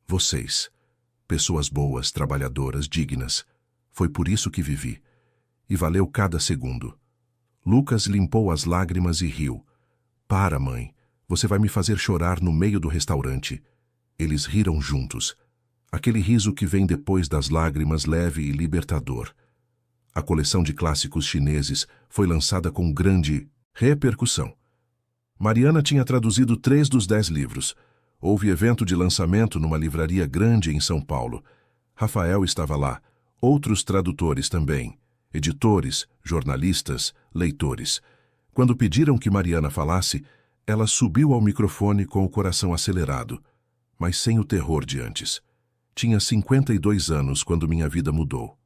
A: Vocês. Pessoas boas, trabalhadoras, dignas. Foi por isso que vivi. E valeu cada segundo. Lucas limpou as lágrimas e riu. Para, mãe. Você vai me fazer chorar no meio do restaurante. Eles riram juntos. Aquele riso que vem depois das lágrimas, leve e libertador. A coleção de clássicos chineses foi lançada com grande repercussão. Mariana tinha traduzido 3 dos 10 livros. Houve evento de lançamento numa livraria grande em São Paulo. Rafael estava lá. Outros tradutores também. Editores, jornalistas, leitores. Quando pediram que Mariana falasse, ela subiu ao microfone com o coração acelerado, mas sem o terror de antes. Tinha 52 anos quando minha vida mudou.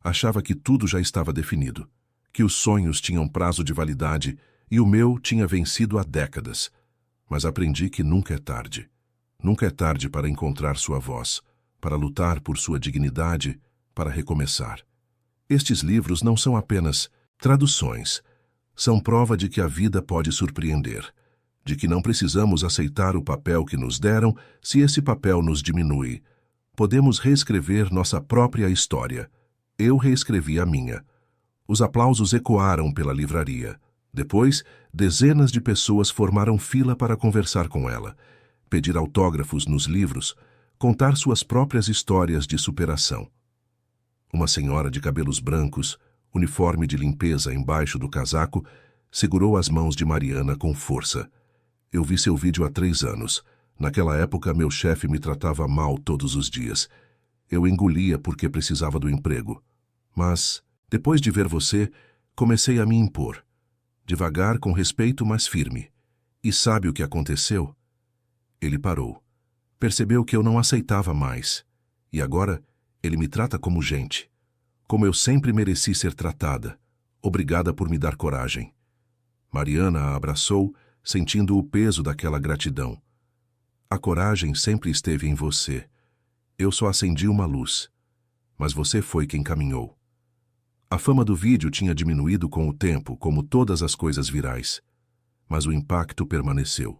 A: Achava que tudo já estava definido, que os sonhos tinham prazo de validade e o meu tinha vencido há décadas. Mas aprendi que nunca é tarde. Nunca é tarde para encontrar sua voz, para lutar por sua dignidade, para recomeçar. Estes livros não são apenas traduções. São prova de que a vida pode surpreender, de que não precisamos aceitar o papel que nos deram se esse papel nos diminui. Podemos reescrever nossa própria história. Eu reescrevi a minha. Os aplausos ecoaram pela livraria. Depois, dezenas de pessoas formaram fila para conversar com ela, pedir autógrafos nos livros, contar suas próprias histórias de superação. Uma senhora de cabelos brancos, uniforme de limpeza embaixo do casaco, segurou as mãos de Mariana com força. Eu vi seu vídeo há 3 anos. Naquela época, meu chefe me tratava mal todos os dias. Eu engolia porque precisava do emprego. Mas, depois de ver você, comecei a me impor. Devagar, com respeito, mas firme. E sabe o que aconteceu? Ele parou. Percebeu que eu não aceitava mais. E agora, ele me trata como gente. Como eu sempre mereci ser tratada. Obrigada por me dar coragem. Mariana a abraçou, sentindo o peso daquela gratidão. A coragem sempre esteve em você. Eu só acendi uma luz. Mas você foi quem caminhou. A fama do vídeo tinha diminuído com o tempo, como todas as coisas virais. Mas o impacto permaneceu.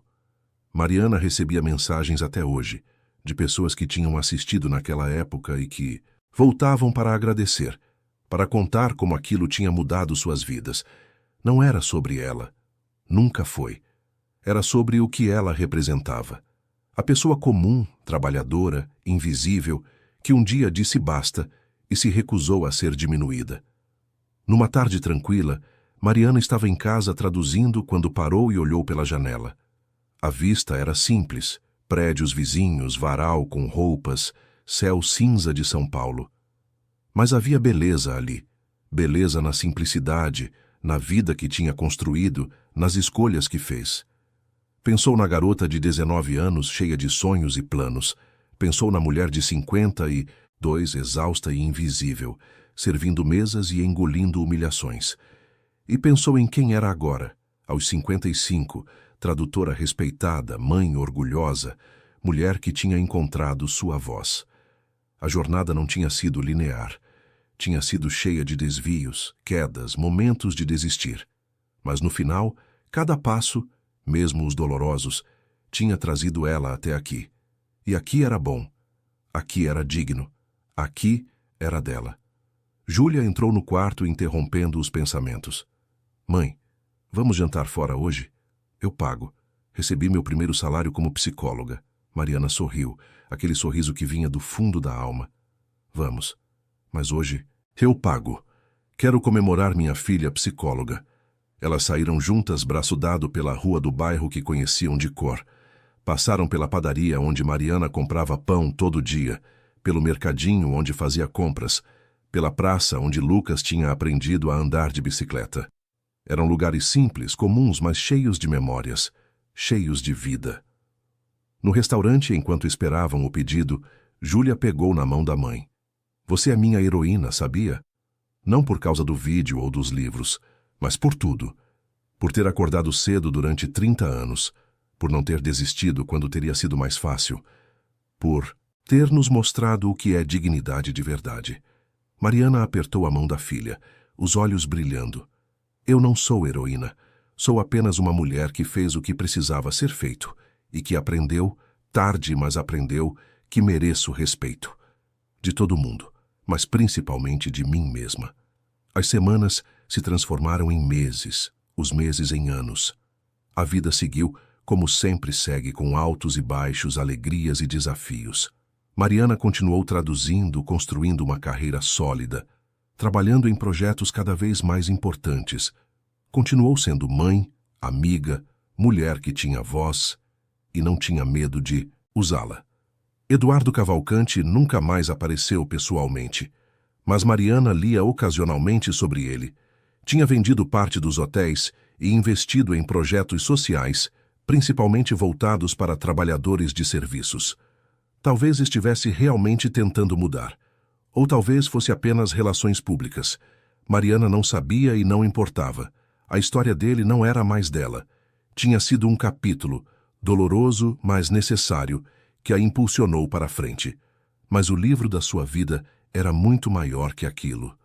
A: Mariana recebia mensagens até hoje, de pessoas que tinham assistido naquela época e que voltavam para agradecer, para contar como aquilo tinha mudado suas vidas. Não era sobre ela. Nunca foi. Era sobre o que ela representava. A pessoa comum, trabalhadora, invisível, que um dia disse basta e se recusou a ser diminuída. Numa tarde tranquila, Mariana estava em casa traduzindo quando parou e olhou pela janela. A vista era simples, prédios vizinhos, varal com roupas, céu cinza de São Paulo. Mas havia beleza ali, beleza na simplicidade, na vida que tinha construído, nas escolhas que fez. Pensou na garota de 19 anos, cheia de sonhos e planos. Pensou na mulher de 52, exausta e invisível, servindo mesas e engolindo humilhações. E pensou em quem era agora, aos 55, tradutora respeitada, mãe orgulhosa, mulher que tinha encontrado sua voz. A jornada não tinha sido linear. Tinha sido cheia de desvios, quedas, momentos de desistir. Mas no final, cada passo, mesmo os dolorosos, tinha trazido ela até aqui. E aqui era bom. Aqui era digno. Aqui era dela. Júlia entrou no quarto interrompendo os pensamentos. Mãe, vamos jantar fora hoje? Eu pago. Recebi meu primeiro salário como psicóloga. Mariana sorriu, aquele sorriso que vinha do fundo da alma. Vamos. Mas hoje, eu pago. Quero comemorar minha filha psicóloga. Elas saíram juntas, braço dado, pela rua do bairro que conheciam de cor. Passaram pela padaria onde Mariana comprava pão todo dia, pelo mercadinho onde fazia compras, pela praça onde Lucas tinha aprendido a andar de bicicleta. Eram lugares simples, comuns, mas cheios de memórias, cheios de vida. No restaurante, enquanto esperavam o pedido, Júlia pegou na mão da mãe. Você é minha heroína, sabia? Não por causa do vídeo ou dos livros, mas por tudo. Por ter acordado cedo durante 30 anos, por não ter desistido quando teria sido mais fácil, por ter nos mostrado o que é dignidade de verdade. Mariana apertou a mão da filha, os olhos brilhando. Eu não sou heroína. Sou apenas uma mulher que fez o que precisava ser feito e que aprendeu, tarde, mas aprendeu, que mereço respeito. De todo mundo, mas principalmente de mim mesma. As semanas se transformaram em meses, os meses em anos. A vida seguiu como sempre segue, com altos e baixos, alegrias e desafios. Mariana continuou traduzindo, construindo uma carreira sólida, trabalhando em projetos cada vez mais importantes. Continuou sendo mãe, amiga, mulher que tinha voz e não tinha medo de usá-la. Eduardo Cavalcante nunca mais apareceu pessoalmente, mas Mariana lia ocasionalmente sobre ele. Tinha vendido parte dos hotéis e investido em projetos sociais, principalmente voltados para trabalhadores de serviços. Talvez estivesse realmente tentando mudar. Ou talvez fosse apenas relações públicas. Mariana não sabia e não importava. A história dele não era mais dela. Tinha sido um capítulo, doloroso, mas necessário, que a impulsionou para a frente. Mas o livro da sua vida era muito maior que aquilo.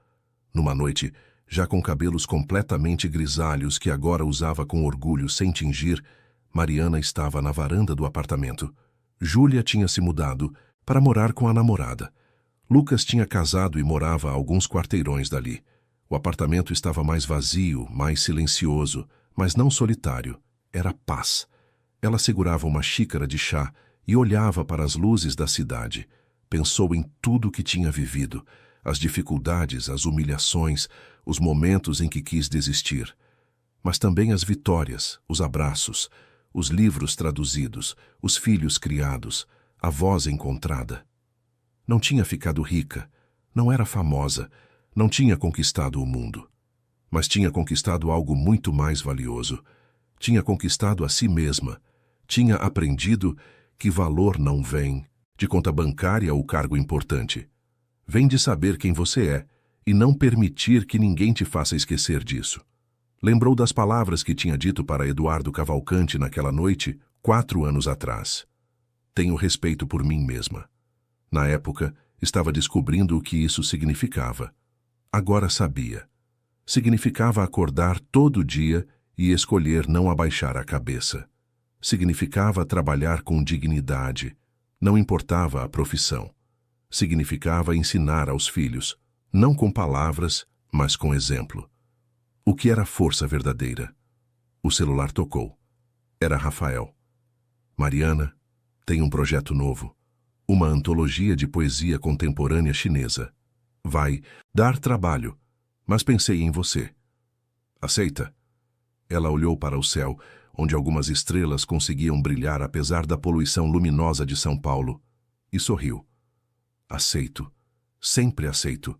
A: Numa noite, já com cabelos completamente grisalhos que agora usava com orgulho sem tingir, Mariana estava na varanda do apartamento. Júlia tinha se mudado para morar com a namorada. Lucas tinha casado e morava a alguns quarteirões dali. O apartamento estava mais vazio, mais silencioso, mas não solitário. Era paz. Ela segurava uma xícara de chá e olhava para as luzes da cidade. Pensou em tudo o que tinha vivido, as dificuldades, as humilhações, os momentos em que quis desistir. Mas também as vitórias, os abraços, os livros traduzidos, os filhos criados, a voz encontrada. Não tinha ficado rica, não era famosa, não tinha conquistado o mundo. Mas tinha conquistado algo muito mais valioso. Tinha conquistado a si mesma. Tinha aprendido que valor não vem de conta bancária ou cargo importante. Vem de saber quem você é e não permitir que ninguém te faça esquecer disso. Lembrou das palavras que tinha dito para Eduardo Cavalcante naquela noite, 4 anos atrás. Tenho respeito por mim mesma. Na época, estava descobrindo o que isso significava. Agora sabia. Significava acordar todo dia e escolher não abaixar a cabeça. Significava trabalhar com dignidade. Não importava a profissão. Significava ensinar aos filhos, não com palavras, mas com exemplo. O que era força verdadeira? O celular tocou. Era Rafael. Mariana, tem um projeto novo. Uma antologia de poesia contemporânea chinesa. Vai dar trabalho, mas pensei em você. Aceita? Ela olhou para o céu, onde algumas estrelas conseguiam brilhar apesar da poluição luminosa de São Paulo, e sorriu. Aceito, sempre aceito,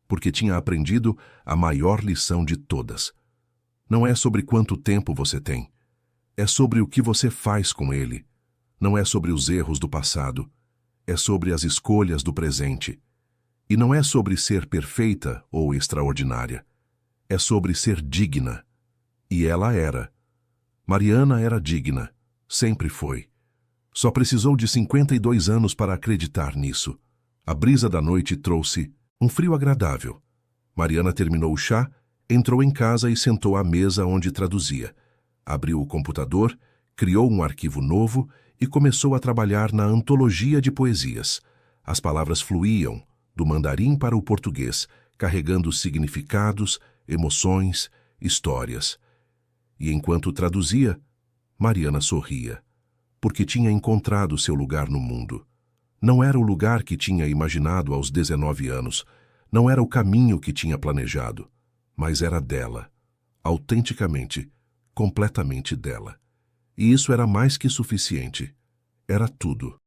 A: porque tinha aprendido a maior lição de todas. Não é sobre quanto tempo você tem, é sobre o que você faz com ele. Não é sobre os erros do passado, é sobre as escolhas do presente. E não é sobre ser perfeita ou extraordinária, é sobre ser digna. E ela era. Mariana era digna, sempre foi. Só precisou de 52 anos para acreditar nisso. A brisa da noite trouxe um frio agradável. Mariana terminou o chá, entrou em casa e sentou à mesa onde traduzia. Abriu o computador, criou um arquivo novo e começou a trabalhar na antologia de poesias. As palavras fluíam, do mandarim para o português, carregando significados, emoções, histórias. E enquanto traduzia, Mariana sorria, porque tinha encontrado seu lugar no mundo. Não era o lugar que tinha imaginado aos 19 anos, não era o caminho que tinha planejado, mas era dela, autenticamente, completamente dela. E isso era mais que suficiente. Era tudo.